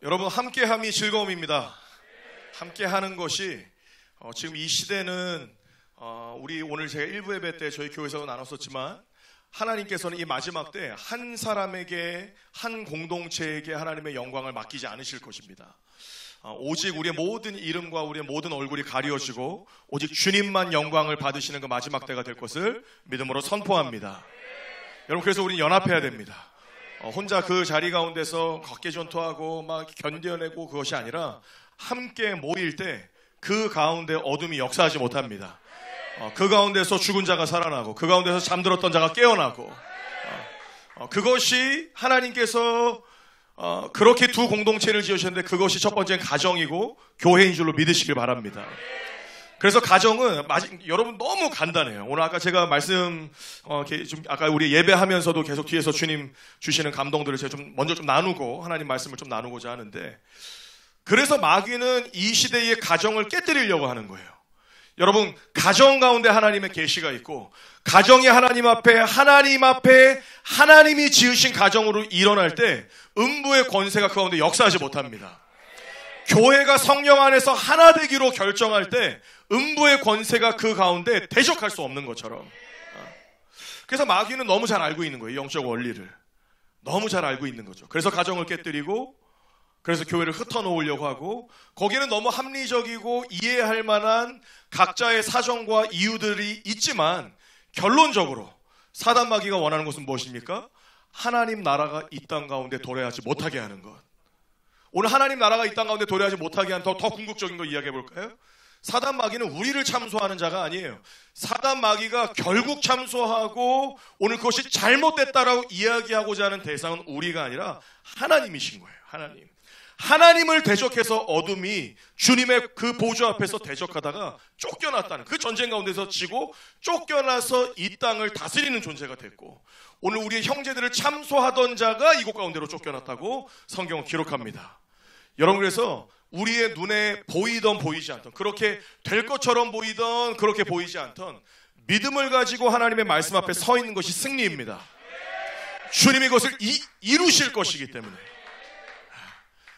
여러분, 함께함이 즐거움입니다. 함께하는 것이 지금 이 시대는 우리 오늘 제가 일부 예배 때 저희 교회에서 나눴었지만 하나님께서는 이 마지막 때 한 사람에게, 한 공동체에게 하나님의 영광을 맡기지 않으실 것입니다. 오직 우리의 모든 이름과 우리의 모든 얼굴이 가려지고 오직 주님만 영광을 받으시는 그 마지막 때가 될 것을 믿음으로 선포합니다. 여러분, 그래서 우리는 연합해야 됩니다. 혼자 그 자리 가운데서 각개전투하고 막 견뎌내고 그것이 아니라 함께 모일 때 그 가운데 어둠이 역사하지 못합니다. 그 가운데서 죽은 자가 살아나고 그 가운데서 잠들었던 자가 깨어나고 그것이 하나님께서 그렇게 두 공동체를 지으셨는데 그것이 첫 번째는 가정이고 교회인 줄로 믿으시길 바랍니다. 그래서 가정은 여러분 너무 간단해요. 오늘 아까 제가 아까 우리 예배하면서도 계속 뒤에서 주님 주시는 감동들을 제가 먼저 나누고 하나님 말씀을 좀 나누고자 하는데, 그래서 마귀는 이 시대의 가정을 깨뜨리려고 하는 거예요. 여러분, 가정 가운데 하나님의 계시가 있고 가정이 하나님 앞에 하나님이 지으신 가정으로 일어날 때 음부의 권세가 그 가운데 역사하지 못합니다. 교회가 성령 안에서 하나 되기로 결정할 때 음부의 권세가 그 가운데 대적할 수 없는 것처럼. 그래서 마귀는 너무 잘 알고 있는 거예요. 영적 원리를 너무 잘 알고 있는 거죠. 그래서 가정을 깨뜨리고, 그래서 교회를 흩어놓으려고 하고, 거기는 너무 합리적이고 이해할 만한 각자의 사정과 이유들이 있지만 결론적으로 사단 마귀가 원하는 것은 무엇입니까? 하나님 나라가 이 땅 가운데 도래하지 못하게 하는 것. 오늘 하나님 나라가 이 땅 가운데 도래하지 못하게 하는 더 궁극적인 거 이야기해 볼까요? 사단 마귀는 우리를 참소하는 자가 아니에요. 사단 마귀가 결국 참소하고 오늘 그것이 잘못됐다라고 이야기하고자 하는 대상은 우리가 아니라 하나님이신 거예요. 하나님을 대적해서 어둠이 주님의 그 보좌 앞에서 대적하다가 쫓겨났다는, 그 전쟁 가운데서 지고 쫓겨나서 이 땅을 다스리는 존재가 됐고, 오늘 우리의 형제들을 참소하던 자가 이곳 가운데로 쫓겨났다고 성경은 기록합니다. 여러분, 그래서 우리의 눈에 보이던 보이지 않던, 그렇게 될 것처럼 보이던 그렇게 보이지 않던 믿음을 가지고 하나님의 말씀 앞에 서 있는 것이 승리입니다. 주님이 그것을 이루실 것이기 때문에.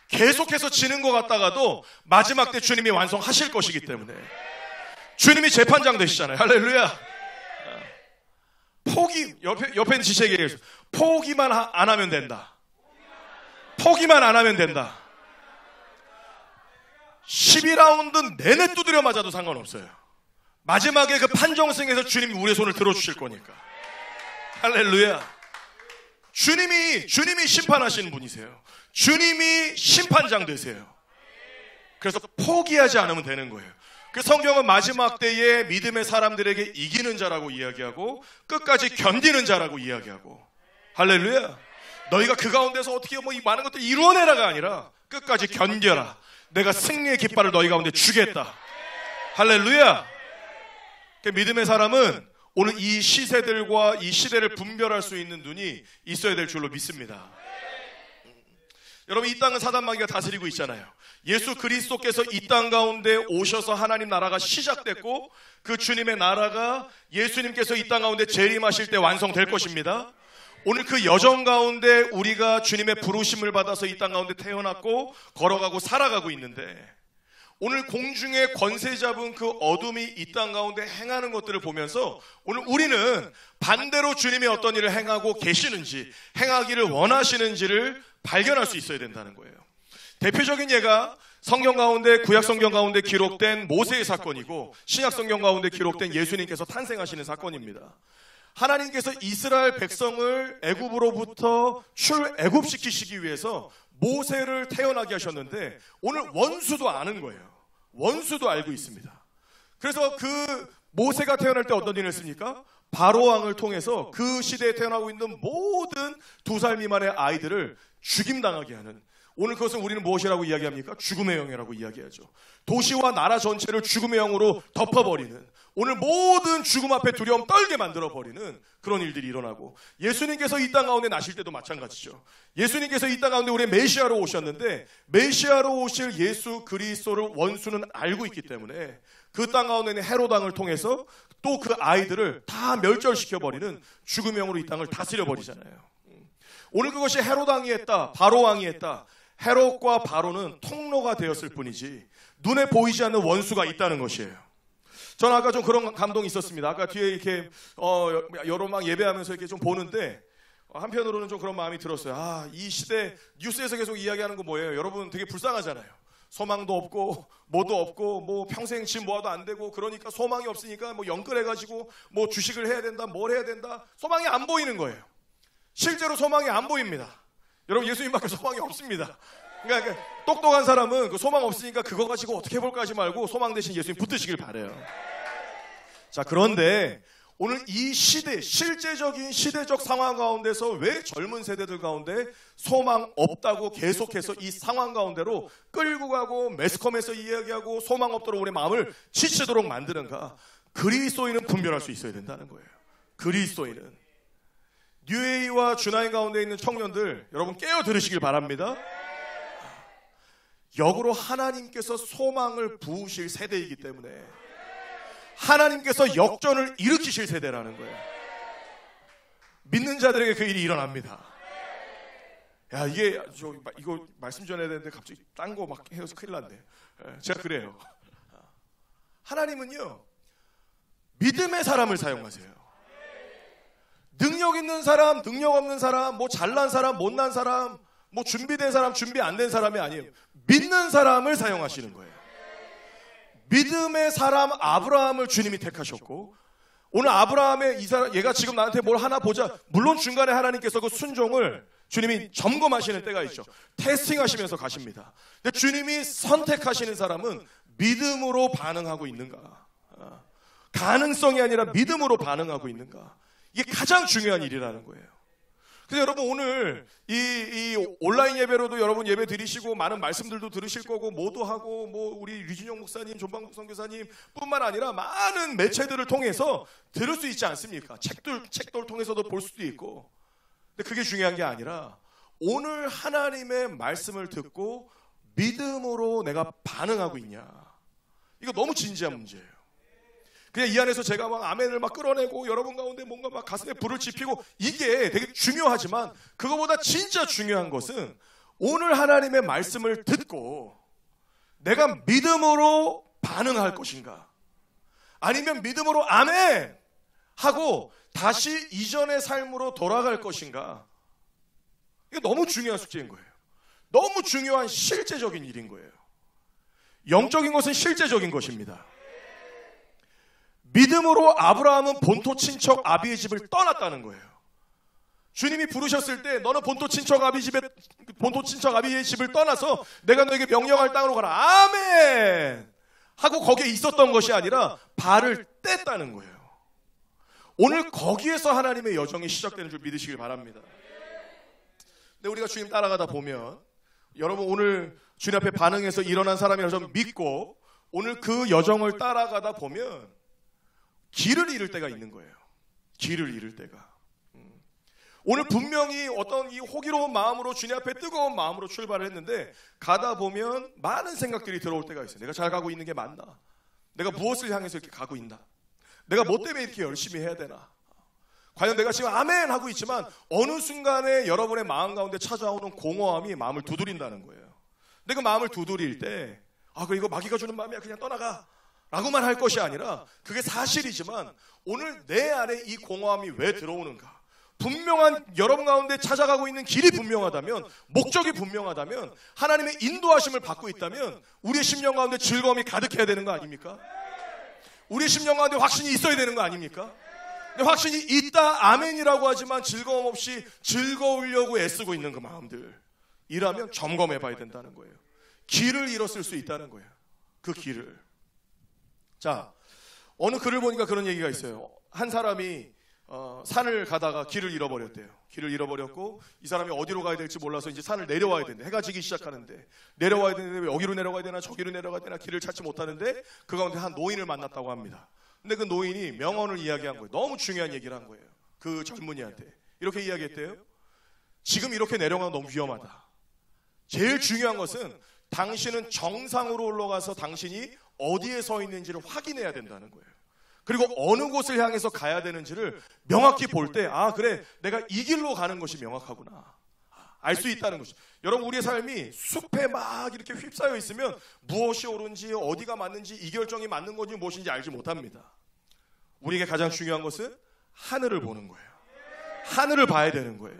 계속해서 지는 것 같다가도 마지막 때 주님이 완성하실 것이기 때문에. 주님이 재판장 되시잖아요. 할렐루야. 옆에 있는 지체에게 얘기해서 포기만 안 하면 된다. 포기만 안 하면 된다. 12라운드 내내 두드려 맞아도 상관없어요. 마지막에 그 판정승에서 주님이 우리의 손을 들어주실 거니까. 할렐루야. 주님이 심판하시는 분이세요. 주님이 심판장 되세요. 그래서 포기하지 않으면 되는 거예요. 그 성경은 마지막 때에 믿음의 사람들에게 이기는 자라고 이야기하고 끝까지 견디는 자라고 이야기하고. 할렐루야. 너희가 그 가운데서 어떻게 이 많은 것들을 이루어내라가 아니라 끝까지 견뎌라. 내가 승리의 깃발을 너희 가운데 주겠다. 할렐루야. 믿음의 사람은 오늘 이 시세들과 이 시대를 분별할 수 있는 눈이 있어야 될 줄로 믿습니다. 여러분, 이 땅은 사단 마귀가 다스리고 있잖아요. 예수 그리스도께서 이 땅 가운데 오셔서 하나님 나라가 시작됐고 그 주님의 나라가 예수님께서 이 땅 가운데 재림하실 때 완성될 것입니다. 오늘 그 여정 가운데 우리가 주님의 부르심을 받아서 이 땅 가운데 태어났고 걸어가고 살아가고 있는데, 오늘 공중에 권세 잡은 그 어둠이 이 땅 가운데 행하는 것들을 보면서 오늘 우리는 반대로 주님이 어떤 일을 행하고 계시는지, 행하기를 원하시는지를 발견할 수 있어야 된다는 거예요. 대표적인 예가 성경 가운데, 구약 성경 가운데 기록된 모세의 사건이고 신약 성경 가운데 기록된 예수님께서 탄생하시는 사건입니다. 하나님께서 이스라엘 백성을 애굽으로부터 출애굽시키시기 위해서 모세를 태어나게 하셨는데 오늘 원수도 아는 거예요. 원수도 알고 있습니다. 그래서 그 모세가 태어날 때 어떤 일을 했습니까? 바로왕을 통해서 그 시대에 태어나고 있는 모든 2살 미만의 아이들을 죽임당하게 하는, 오늘 그것은 우리는 무엇이라고 이야기합니까? 죽음의 영이라고 이야기하죠. 도시와 나라 전체를 죽음의 영으로 덮어버리는, 오늘 모든 죽음 앞에 두려움 떨게 만들어버리는 그런 일들이 일어나고, 예수님께서 이 땅 가운데 나실 때도 마찬가지죠. 예수님께서 이 땅 가운데 우리의 메시아로 오셨는데 메시아로 오실 예수 그리스도를 원수는 알고 있기 때문에 그 땅 가운데 있는 헤롯 왕을 통해서 또 그 아이들을 다 멸절시켜버리는 죽음의 영으로 이 땅을 다스려버리잖아요. 오늘 그것이 헤롯 왕이 했다, 바로 왕이 했다. 헤롯과 바로는 통로가 되었을 뿐이지 눈에 보이지 않는 원수가 있다는 것이에요. 저는 아까 좀 그런 감동이 있었습니다. 아까 뒤에 이렇게 여러 막 예배하면서 이렇게 좀 보는데 한편으로는 좀 그런 마음이 들었어요. 아, 이 시대 뉴스에서 계속 이야기하는 거 뭐예요? 여러분 되게 불쌍하잖아요. 소망도 없고 뭐도 없고 뭐 평생 집 모아도 안 되고 그러니까 소망이 없으니까 뭐 연끌해가지고 뭐 주식을 해야 된다, 뭘 해야 된다. 소망이 안 보이는 거예요. 실제로 소망이 안 보입니다. 여러분 예수님밖에 소망이 없습니다. 그러니까 똑똑한 사람은 그 소망 없으니까 그거 가지고 어떻게 해볼까 하지 말고 소망 대신 예수님 붙드시길 바래요. 자, 그런데 오늘 이 시대, 실제적인 시대적 상황 가운데서 왜 젊은 세대들 가운데 소망 없다고 계속해서 이 상황 가운데로 끌고 가고 매스컴에서 이야기하고 소망 없도록 우리 마음을 지치도록 만드는가? 그리스도인은 분별할 수 있어야 된다는 거예요. 그리스도인은. 뉴에이와 주나인 가운데 있는 청년들 여러분 깨어 들으시길 바랍니다. 역으로 하나님께서 소망을 부으실 세대이기 때문에 하나님께서 역전을 일으키실 세대라는 거예요. 믿는 자들에게 그 일이 일어납니다. 야, 이거 말씀 전해야 되는데 갑자기 딴 거 막 해서 큰일 났네. 제가 그래요. 하나님은요, 믿음의 사람을 사용하세요. 능력 있는 사람, 능력 없는 사람, 뭐 잘난 사람, 못난 사람, 뭐 준비된 사람, 준비 안 된 사람이 아니에요. 믿는 사람을 사용하시는 거예요. 믿음의 사람 아브라함을 주님이 택하셨고, 오늘 아브라함의 이 사람, 얘가 지금 나한테 뭘 하나 보자. 물론 중간에 하나님께서 그 순종을 주님이 점검하시는 때가 있죠. 테스팅하시면서 가십니다. 근데 주님이 선택하시는 사람은 믿음으로 반응하고 있는가? 가능성이 아니라 믿음으로 반응하고 있는가? 이게 가장 중요한 일이라는 거예요. 그래서 여러분 오늘 이 온라인 예배로도 여러분 예배 드리시고 많은 말씀들도 들으실 거고 뭐도 하고 뭐 우리 류진영 목사님, 존방국 선교사님 뿐만 아니라 많은 매체들을 통해서 들을 수 있지 않습니까? 책들 통해서도 볼 수도 있고. 근데 그게 중요한 게 아니라 오늘 하나님의 말씀을 듣고 믿음으로 내가 반응하고 있냐. 이거 너무 진지한 문제예요. 그냥 이 안에서 제가 막 아멘을 막 끌어내고 여러분 가운데 뭔가 막 가슴에 불을 지피고 이게 되게 중요하지만 그거보다 진짜 중요한 것은 오늘 하나님의 말씀을 듣고 내가 믿음으로 반응할 것인가 아니면 믿음으로 아멘 하고 다시 이전의 삶으로 돌아갈 것인가. 이게 너무 중요한 숙제인 거예요. 너무 중요한 실제적인 일인 거예요. 영적인 것은 실제적인 것입니다. 믿음으로 아브라함은 본토 친척 아비의 집을 떠났다는 거예요. 주님이 부르셨을 때 너는 본토 친척 아비의 집을 떠나서 내가 너에게 명령할 땅으로 가라. 아멘! 하고 거기에 있었던 것이 아니라 발을 뗐다는 거예요. 오늘 거기에서 하나님의 여정이 시작되는 줄 믿으시길 바랍니다. 근데 우리가 주님 따라가다 보면 여러분 오늘 주님 앞에 반응해서 일어난 사람이라고 좀 믿고 오늘 그 여정을 따라가다 보면 길을 잃을 때가 있는 거예요. 길을 잃을 때가. 오늘 분명히 어떤 이 호기로운 마음으로 주님 앞에 뜨거운 마음으로 출발을 했는데 가다 보면 많은 생각들이 들어올 때가 있어요. 내가 잘 가고 있는 게 맞나? 내가 무엇을 향해서 이렇게 가고 있나? 내가 뭐 때문에 이렇게 열심히 해야 되나? 과연 내가 지금 아멘 하고 있지만 어느 순간에 여러분의 마음 가운데 찾아오는 공허함이 마음을 두드린다는 거예요. 근데 그 마음을 두드릴 때 그래 이거 마귀가 주는 마음이야 그냥 떠나가 라고만 할 것이 아니라 그게 사실이지만 오늘 내 안에 이 공허함이 왜 들어오는가? 분명한 여러분 가운데 찾아가고 있는 길이 분명하다면 목적이 분명하다면 하나님의 인도하심을 받고 있다면 우리의 심령 가운데 즐거움이 가득해야 되는 거 아닙니까? 우리의 심령 가운데 확신이 있어야 되는 거 아닙니까? 근데 확신이 있다 아멘이라고 하지만 즐거움 없이 즐거우려고 애쓰고 있는 그 마음들이라면 점검해 봐야 된다는 거예요. 길을 잃었을 수 있다는 거예요. 그 길을. 자, 어느 글을 보니까 그런 얘기가 있어요. 한 사람이 산을 가다가 길을 잃어버렸대요. 길을 잃어버렸고 이 사람이 어디로 가야 될지 몰라서 이제 산을 내려와야 되는데 해가 지기 시작하는데 내려와야 되는데 왜 여기로 내려가야 되나 저기로 내려가야 되나 길을 찾지 못하는데 그 가운데 한 노인을 만났다고 합니다. 근데 그 노인이 명언을 이야기한 거예요. 너무 중요한 얘기를 한 거예요. 그 젊은이한테 이렇게 이야기했대요. 지금 이렇게 내려가면 너무 위험하다. 제일 중요한 것은 당신은 정상으로 올라가서 당신이 어디에 서 있는지를 확인해야 된다는 거예요. 그리고 어느 곳을 향해서 가야 되는지를 명확히 볼 때 그래 내가 이 길로 가는 것이 명확하구나. 알 수 있다는 것이죠. 여러분, 우리의 삶이 숲에 막 이렇게 휩싸여 있으면 무엇이 옳은지 어디가 맞는지 이 결정이 맞는 건지 무엇인지 알지 못합니다. 우리에게 가장 중요한 것은 하늘을 보는 거예요. 하늘을 봐야 되는 거예요.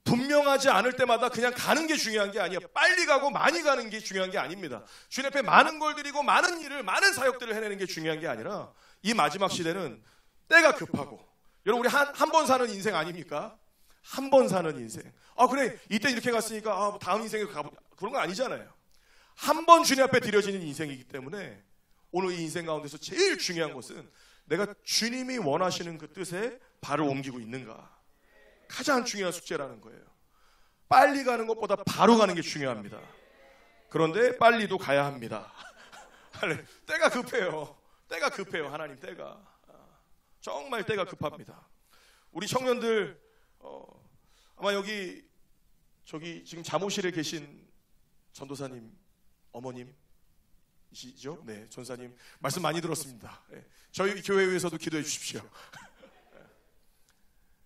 분명하지 않을 때마다 그냥 가는 게 중요한 게 아니에요. 빨리 가고 많이 가는 게 중요한 게 아닙니다. 주님 앞에 많은 걸 드리고 많은 일을, 많은 사역들을 해내는 게 중요한 게 아니라 이 마지막 시대는 때가 급하고, 여러분, 우리 한 번 사는 인생 아닙니까? 한 번 사는 인생. 그래, 이때 이렇게 갔으니까 다음 인생에 가보자, 그런 거 아니잖아요. 한 번 주님 앞에 드려지는 인생이기 때문에 오늘 이 인생 가운데서 제일 중요한 것은 내가 주님이 원하시는 그 뜻에 발을 옮기고 있는가. 가장 중요한 숙제라는 거예요. 빨리 가는 것보다 바로 가는 게 중요합니다. 그런데 빨리도 가야 합니다. 때가 급해요. 때가 급해요. 하나님 때가. 정말 때가 급합니다. 우리 청년들 아마 저기 지금 잠옷실에 계신 전도사님 어머님이시죠? 네, 전사님 말씀 많이 들었습니다. 네, 저희 교회 위해서도 기도해 주십시오.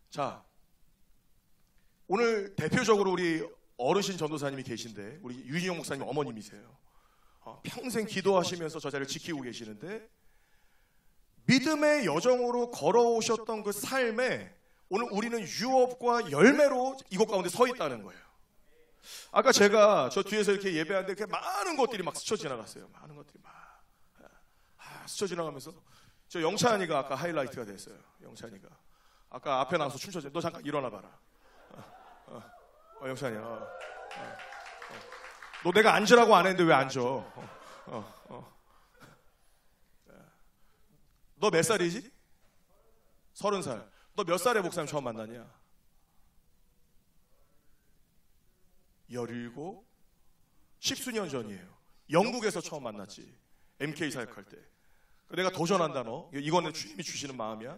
자, 오늘 대표적으로 우리 어르신 전도사님이 계신데 우리 유진영 목사님 어머님이세요. 평생 기도하시면서 저 자리를 지키고 계시는데 믿음의 여정으로 걸어오셨던 그 삶에 오늘 우리는 유업과 열매로 이곳 가운데 서 있다는 거예요. 아까 제가 저 뒤에서 이렇게 예배하는데 이렇게 많은 것들이 막 스쳐 지나갔어요. 많은 것들이 막 스쳐 지나가면서 저 영찬이가 아까 하이라이트가 됐어요. 영찬이가 아까 앞에 나와서 춤췄죠. 너 잠깐 일어나 봐라. 영찬이야. 너 내가 앉으라고 안 했는데 왜 앉아? 너 몇 살이지? 30살. 너 몇 살에 목사님 처음 만났냐? 17? 10수년 전이에요. 영국에서 처음 만났지. MK 사역할 때. 내가 도전한다 너. 이거는 주님이 주시는 마음이야.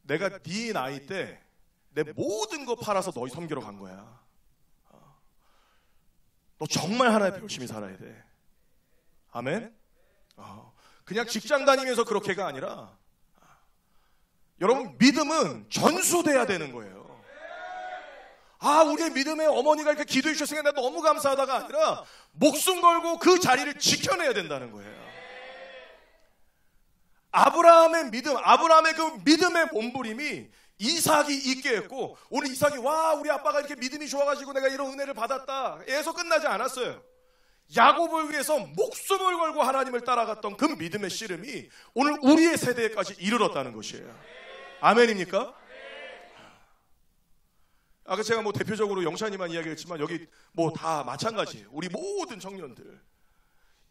내가 네 나이 때 내 모든 거 팔아서 너희 섬기러 간 거야. 너 정말 하나님 앞에 열심히 살아야 돼. 아멘? 그냥 직장 다니면서 그렇게가 아니라 여러분, 믿음은 전수돼야 되는 거예요. 우리의 믿음의 어머니가 이렇게 기도해 주셨으니까 내가 너무 감사하다가 아니라 목숨 걸고 그 자리를 지켜내야 된다는 거예요. 아브라함의 믿음, 아브라함의 그 믿음의 몸부림이 이삭이 있게 했고, 오늘 이삭이 우리 아빠가 이렇게 믿음이 좋아가지고 내가 이런 은혜를 받았다 에서 끝나지 않았어요. 야곱을 위해서 목숨을 걸고 하나님을 따라갔던 그 믿음의 씨름이 오늘 우리의 세대까지 이르렀다는 것이에요. 아멘입니까? 아까 제가 대표적으로 영찬이만 이야기했지만 여기 다 마찬가지예요. 우리 모든 청년들,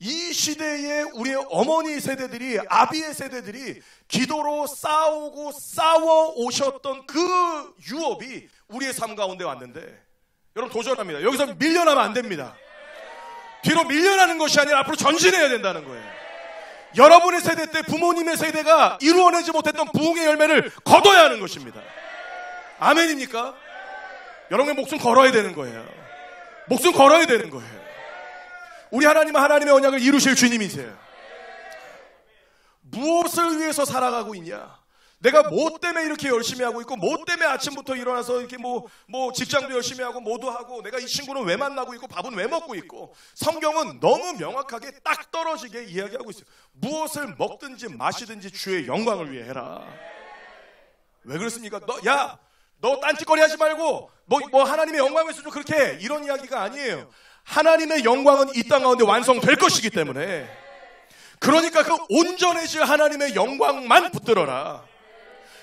이 시대에 우리의 어머니 세대들이, 아비의 세대들이 기도로 싸우고 싸워 오셨던 그 유업이 우리의 삶 가운데 왔는데, 여러분 도전합니다. 여기서 밀려나면 안 됩니다. 뒤로 밀려나는 것이 아니라 앞으로 전진해야 된다는 거예요. 여러분의 세대 때 부모님의 세대가 이루어내지 못했던 부흥의 열매를 거둬야 하는 것입니다. 아멘입니까? 여러분의 목숨 걸어야 되는 거예요. 목숨 걸어야 되는 거예요. 우리 하나님은 하나님의 언약을 이루실 주님이세요. 무엇을 위해서 살아가고 있냐? 내가 뭐 때문에 이렇게 열심히 하고 있고, 뭐 때문에 아침부터 일어나서 이렇게 직장도 열심히 하고 뭐도 하고, 내가 이 친구는 왜 만나고 있고 밥은 왜 먹고 있고, 성경은 너무 명확하게 딱 떨어지게 이야기하고 있어요. 무엇을 먹든지 마시든지 주의 영광을 위해 해라. 왜 그렇습니까? 너 딴짓거리 하지 말고 하나님의 영광을 위해서 좀 그렇게 해. 이런 이야기가 아니에요. 하나님의 영광은 이 땅 가운데 완성될 것이기 때문에, 그러니까 그 온전해질 하나님의 영광만 붙들어라.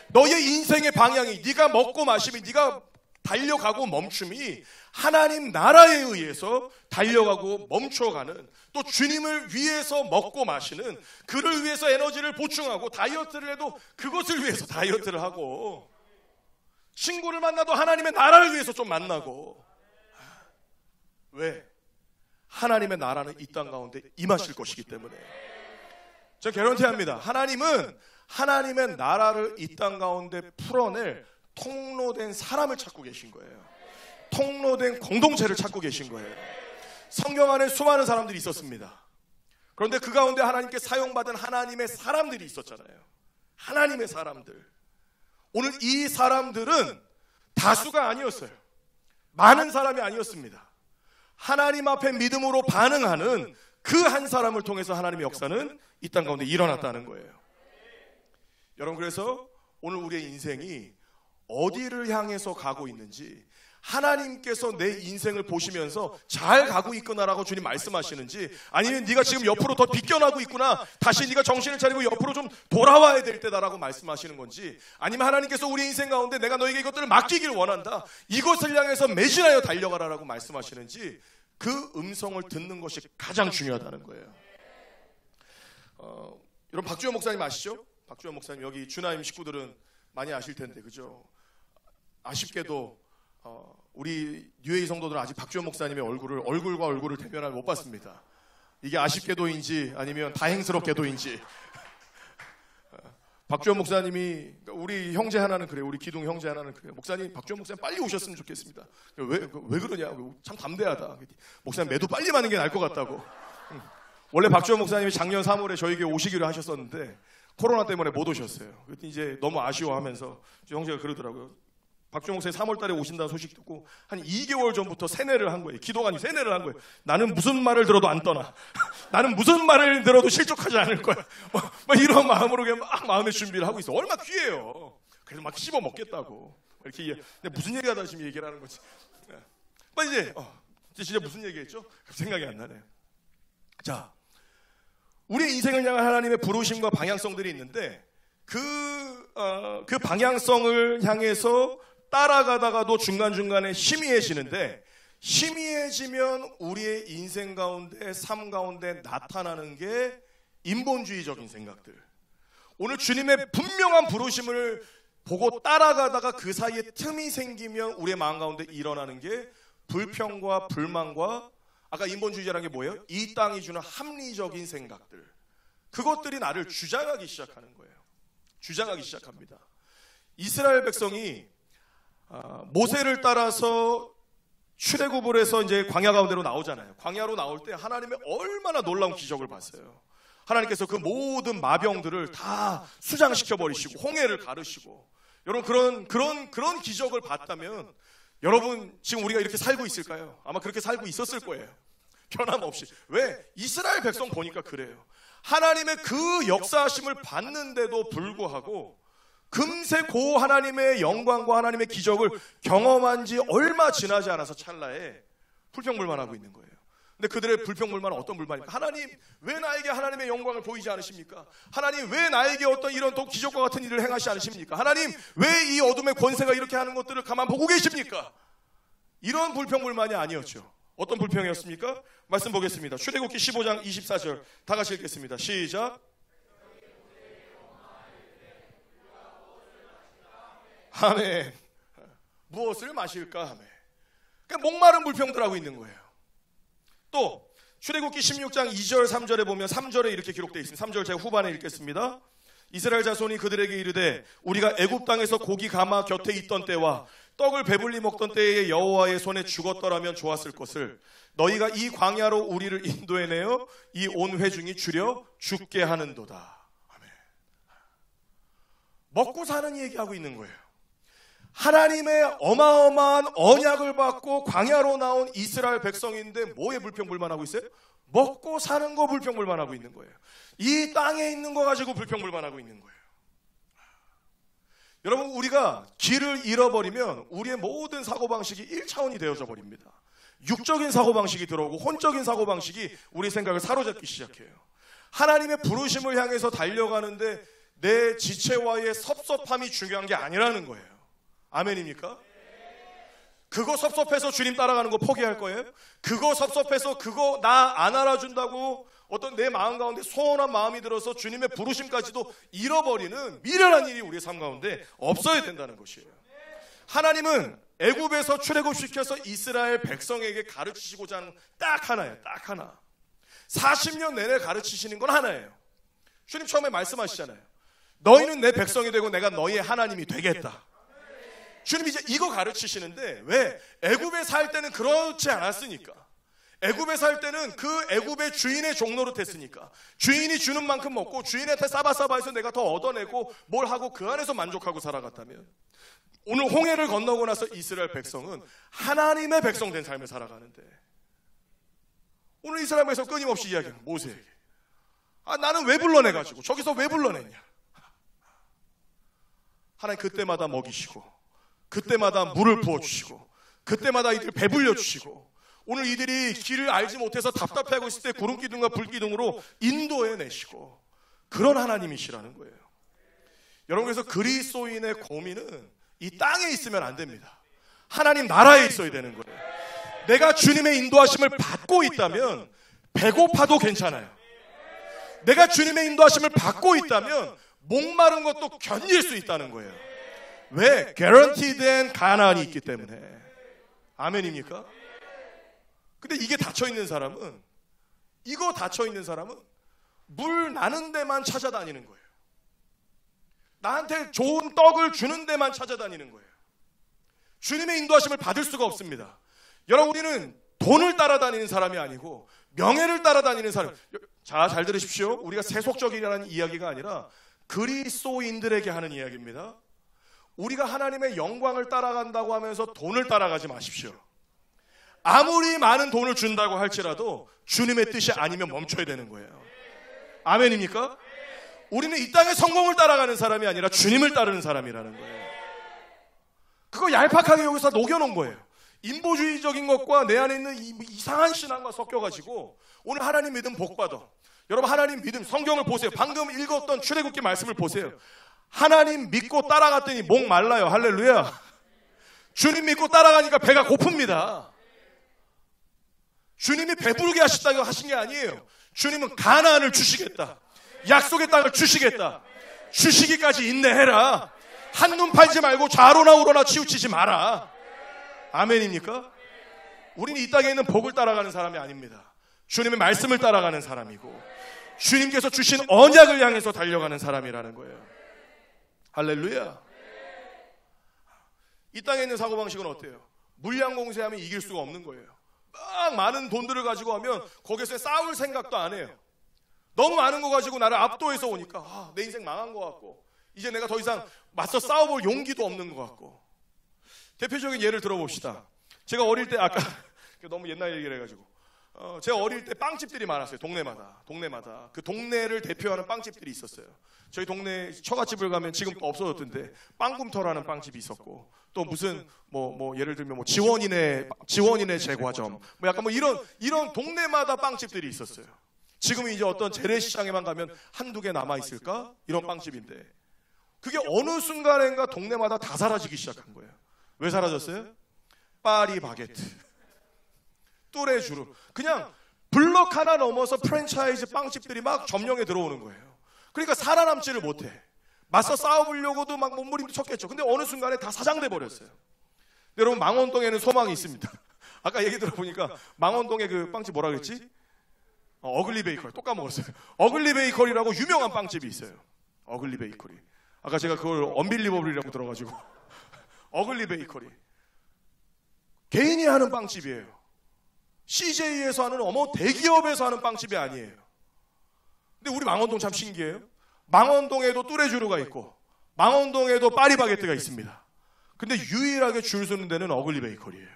너의 인생의 방향이, 네가 먹고 마심이, 네가 달려가고 멈춤이 하나님 나라에 의해서 달려가고 멈춰가는, 또 주님을 위해서 먹고 마시는, 그를 위해서 에너지를 보충하고, 다이어트를 해도 그것을 위해서 다이어트를 하고, 친구를 만나도 하나님의 나라를 위해서 좀 만나고. 왜? 하나님의 나라는 이 땅 가운데 임하실 것이기 때문에. 저 개런티합니다. 하나님은 하나님의 나라를 이 땅 가운데 풀어낼 통로된 사람을 찾고 계신 거예요. 통로된 공동체를 찾고 계신 거예요. 성경 안에 수많은 사람들이 있었습니다. 그런데 그 가운데 하나님께 사용받은 하나님의 사람들이 있었잖아요. 하나님의 사람들. 오늘 이 사람들은 다수가 아니었어요. 많은 사람이 아니었습니다. 하나님 앞에 믿음으로 반응하는 그 한 사람을 통해서 하나님의 역사는 이 땅 가운데 일어났다는 거예요. 여러분, 그래서 오늘 우리의 인생이 어디를 향해서 가고 있는지, 하나님께서 내 인생을 보시면서 잘 가고 있구나라고 주님 말씀하시는지, 아니면 네가 지금 옆으로 더 비껴나고 있구나, 다시 네가 정신을 차리고 옆으로 좀 돌아와야 될 때다라고 말씀하시는 건지, 아니면 하나님께서 우리 인생 가운데 내가 너에게 이것들을 맡기길 원한다, 이것을 향해서 매진하여 달려가라라고 말씀하시는지, 그 음성을 듣는 것이 가장 중요하다는 거예요. 여러분, 박주현 목사님 아시죠? 박주현 목사님, 여기 주나임 식구들은 많이 아실 텐데, 그죠? 아쉽게도 우리 뉴에이 성도들은 아직 박주현 목사님의 얼굴과 얼굴을 대면하면 못 봤습니다. 이게 아쉽게도인지 아니면 다행스럽게도인지. 박주현 목사님이, 우리 형제 하나는 그래요. 우리 기둥 형제 하나는 그래요. 목사님, 박주현 목사님 빨리 오셨으면 좋겠습니다. 왜 그러냐? 참 담대하다. 목사님 매도 빨리 맞는 게 나을 것 같다고. 원래 박주현 목사님이 작년 3월에 저에게 오시기로 하셨었는데 코로나 때문에 못 오셨어요. 그때 이제 너무 아쉬워하면서 형제가 그러더라고요. 박주영 목사님 3월 달에 오신다는 소식 듣고 한 2개월 전부터 세뇌를 한 거예요. 기도가 아니고 세뇌를 한 거예요. 나는 무슨 말을 들어도 안 떠나. 나는 무슨 말을 들어도 실족하지 않을 거야. 막 이런 마음으로 그냥 막 마음의 준비를 하고 있어. 얼마나 귀해요. 그래서 막 씹어 먹겠다고. 이렇게 무슨 얘기하다 지금 얘기를 하는 거지. 이제 진짜 무슨 얘기했죠? 생각이 안 나네요. 자, 우리 인생을 향한 하나님의 부르심과 방향성들이 있는데 그 방향성을 향해서 따라가다가도 중간중간에 희미해지는데, 희미해지면 우리의 인생 가운데, 삶 가운데 나타나는 게 인본주의적인 생각들. 오늘 주님의 분명한 부르심을 보고 따라가다가 그 사이에 틈이 생기면 우리의 마음 가운데 일어나는 게 불평과 불만과, 아까 인본주의자라는 게 뭐예요? 이 땅이 주는 합리적인 생각들. 그것들이 나를 주장하기 시작하는 거예요. 주장하기 시작합니다. 이스라엘 백성이 모세를 따라서 출애굽을 해서 이제 광야 가운데로 나오잖아요. 광야로 나올 때 하나님의 얼마나 놀라운 기적을 봤어요. 하나님께서 그 모든 마병들을 다 수장시켜 버리시고 홍해를 가르시고, 여러분 그런 기적을 봤다면 여러분 지금 우리가 이렇게 살고 있을까요? 아마 그렇게 살고 있었을 거예요. 변함없이. 왜? 이스라엘 백성 보니까 그래요. 하나님의 그 역사하심을 봤는데도 불구하고 금세 고 하나님의 영광과 하나님의 기적을 경험한 지 얼마 지나지 않아서 찰나에 불평불만하고 있는 거예요. 근데 그들의 불평불만은 어떤 불만입니까? 하나님, 왜 나에게 하나님의 영광을 보이지 않으십니까? 하나님, 왜 나에게 어떤 이런 기적과 같은 일을 행하시지 않으십니까? 하나님, 왜 이 어둠의 권세가 이렇게 하는 것들을 가만 보고 계십니까? 이런 불평불만이 아니었죠. 어떤 불평이었습니까? 말씀 보겠습니다. 출애굽기 15장 24절 다 같이 읽겠습니다. 시작. 아멘. 무엇을 마실까 하며. 그러니까 목마른 불평들 하고 있는 거예요. 또 출애굽기 16장 2절 3절에 보면 3절에 이렇게 기록되어 있습니다. 3절 제가 후반에 읽겠습니다. 이스라엘 자손이 그들에게 이르되 우리가 애굽 땅에서 고기 가마 곁에 있던 때와 떡을 배불리 먹던 때에 여호와의 손에 죽었더라면 좋았을 것을 너희가 이 광야로 우리를 인도해내어 이 온 회중이 줄여 죽게 하는도다. 아멘. 먹고 사는 얘기하고 있는 거예요. 하나님의 어마어마한 언약을 받고 광야로 나온 이스라엘 백성인데 뭐에 불평불만하고 있어요? 먹고 사는 거 불평불만하고 있는 거예요. 이 땅에 있는 거 가지고 불평불만하고 있는 거예요. 여러분, 우리가 길을 잃어버리면 우리의 모든 사고방식이 1차원이 되어져 버립니다. 육적인 사고방식이 들어오고 혼적인 사고방식이 우리 생각을 사로잡기 시작해요. 하나님의 부르심을 향해서 달려가는데 내 지체와의 섭섭함이 중요한 게 아니라는 거예요. 아멘입니까? 그거 섭섭해서 주님 따라가는 거 포기할 거예요? 그거 섭섭해서 그거 나 안 알아준다고 어떤 내 마음 가운데 소원한 마음이 들어서 주님의 부르심까지도 잃어버리는 미련한 일이 우리의 삶 가운데 없어야 된다는 것이에요. 하나님은 애굽에서 출애굽시켜서 이스라엘 백성에게 가르치시고자 하는 딱 하나예요. 딱 하나. 40년 내내 가르치시는 건 하나예요. 주님 처음에 말씀하시잖아요. 너희는 내 백성이 되고 내가 너희의 하나님이 되겠다. 주님이 이제 이거 가르치시는데, 왜? 애굽에 살 때는 그렇지 않았으니까. 애굽에 살 때는 그 애굽의 주인의 종노릇 했으니까. 주인이 주는 만큼 먹고 주인한테 싸바싸바해서 내가 더 얻어내고 뭘 하고 그 안에서 만족하고 살아갔다면, 오늘 홍해를 건너고 나서 이스라엘 백성은 하나님의 백성 된 삶을 살아가는데, 오늘 이스라엘 백성 끊임없이 이야기하는 모세에게, 나는 왜 불러내가지고 저기서 왜 불러냈냐. 하나님 그때마다 먹이시고, 그때마다 물을 부어주시고, 그때마다 이들 배불려 주시고, 오늘 이들이 길을 알지 못해서 답답해하고 있을 때 구름기둥과 불기둥으로 인도해 내시고, 그런 하나님이시라는 거예요. 여러분, 그래서 그리스도인의 고민은 이 땅에 있으면 안 됩니다. 하나님 나라에 있어야 되는 거예요. 내가 주님의 인도하심을 받고 있다면 배고파도 괜찮아요. 내가 주님의 인도하심을 받고 있다면 목마른 것도 견딜 수 있다는 거예요. 왜? 개런티된 가나안이 있기 때문에. 아멘입니까? 근데 이게 닫혀있는 사람은, 이거 닫혀있는 사람은 물 나는 데만 찾아다니는 거예요. 나한테 좋은 떡을 주는 데만 찾아다니는 거예요. 주님의 인도하심을 받을 수가 없습니다. 여러분, 우리는 돈을 따라다니는 사람이 아니고 명예를 따라다니는 사람. 자, 잘 들으십시오. 우리가 세속적이라는 이야기가 아니라 그리스도인들에게 하는 이야기입니다. 우리가 하나님의 영광을 따라간다고 하면서 돈을 따라가지 마십시오. 아무리 많은 돈을 준다고 할지라도 주님의 뜻이 아니면 멈춰야 되는 거예요. 아멘입니까? 우리는 이 땅의 성공을 따라가는 사람이 아니라 주님을 따르는 사람이라는 거예요. 그거 얄팍하게 여기서 녹여놓은 거예요. 인보주의적인 것과 내 안에 있는 이상한 신앙과 섞여가지고 오늘 하나님 믿음 복받아. 여러분, 하나님 믿음, 성경을 보세요. 방금 읽었던 출애굽기 말씀을 보세요. 하나님 믿고 따라갔더니 목 말라요. 할렐루야. 주님 믿고 따라가니까 배가 고픕니다. 주님이 배부르게 하셨다고 하신 게 아니에요. 주님은 가나안을 주시겠다. 약속의 땅을 주시겠다. 주시기까지 인내해라. 한눈 팔지 말고 좌로나 우로나 치우치지 마라. 아멘입니까? 우리는 이 땅에 있는 복을 따라가는 사람이 아닙니다. 주님의 말씀을 따라가는 사람이고, 주님께서 주신 언약을 향해서 달려가는 사람이라는 거예요. 할렐루야. 이 땅에 있는 사고방식은 어때요? 물량공세하면 이길 수가 없는 거예요. 막 많은 돈들을 가지고 하면 거기서 싸울 생각도 안 해요. 너무 많은 거 가지고 나를 압도해서 오니까 내 인생 망한 것 같고, 이제 내가 더 이상 맞서 싸워볼 용기도 없는 것 같고. 대표적인 예를 들어봅시다. 제가 어릴 때, 아까 너무 옛날 얘기를 해가지고, 제가 어릴 때 빵집들이 많았어요. 동네마다 그 동네를 대표하는 빵집들이 있었어요. 저희 동네 처갓집을 가면 지금 없어졌던데 빵굼터라는 빵집이 있었고, 또 무슨 예를 들면 지원인의 제과점, 약간 이런 동네마다 빵집들이 있었어요. 지금은 이제 어떤 재래시장에만 가면 한두 개 남아 있을까? 이런 빵집인데, 그게 어느 순간인가 동네마다 다 사라지기 시작한 거예요. 왜 사라졌어요? 파리바게트, 뚜레쥬르, 그냥 블럭 하나 넘어서 프랜차이즈 빵집들이 막 점령에 들어오는 거예요. 그러니까 살아남지를 못해. 맞서 싸워보려고도 막 몸부림도 쳤겠죠. 근데 어느 순간에 다 사장돼 버렸어요. 여러분, 망원동에는 소망이 있습니다. 아까 얘기 들어보니까 망원동에 그 빵집 뭐라 그랬지? 어글리 베이커리. 또 까먹었어요. 어글리 베이커리라고 유명한 빵집이 있어요. 어글리 베이커리. 아까 제가 그걸 언빌리버블이라고 들어가지고 어글리 베이커리. 개인이 하는 빵집이에요. CJ에서 하는 대기업에서 하는 빵집이 아니에요. 근데 우리 망원동 참 신기해요. 망원동에도 뚜레쥬르가 있고 망원동에도 파리바게트가 있습니다. 근데 유일하게 줄 서는 데는 어글리 베이커리예요.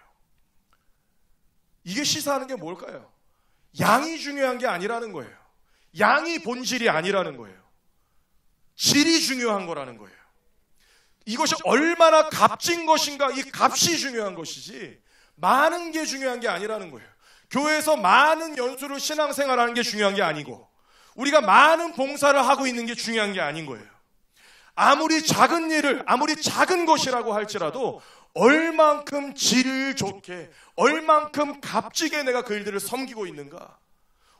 이게 시사하는 게 뭘까요? 양이 중요한 게 아니라는 거예요. 양이 본질이 아니라는 거예요. 질이 중요한 거라는 거예요. 이것이 얼마나 값진 것인가, 이 값이 중요한 것이지 많은 게 중요한 게 아니라는 거예요. 교회에서 많은 연수를 신앙생활하는 게 중요한 게 아니고, 우리가 많은 봉사를 하고 있는 게 중요한 게 아닌 거예요. 아무리 작은 일을, 아무리 작은 것이라고 할지라도 얼만큼 질 좋게, 얼만큼 값지게 내가 그 일들을 섬기고 있는가.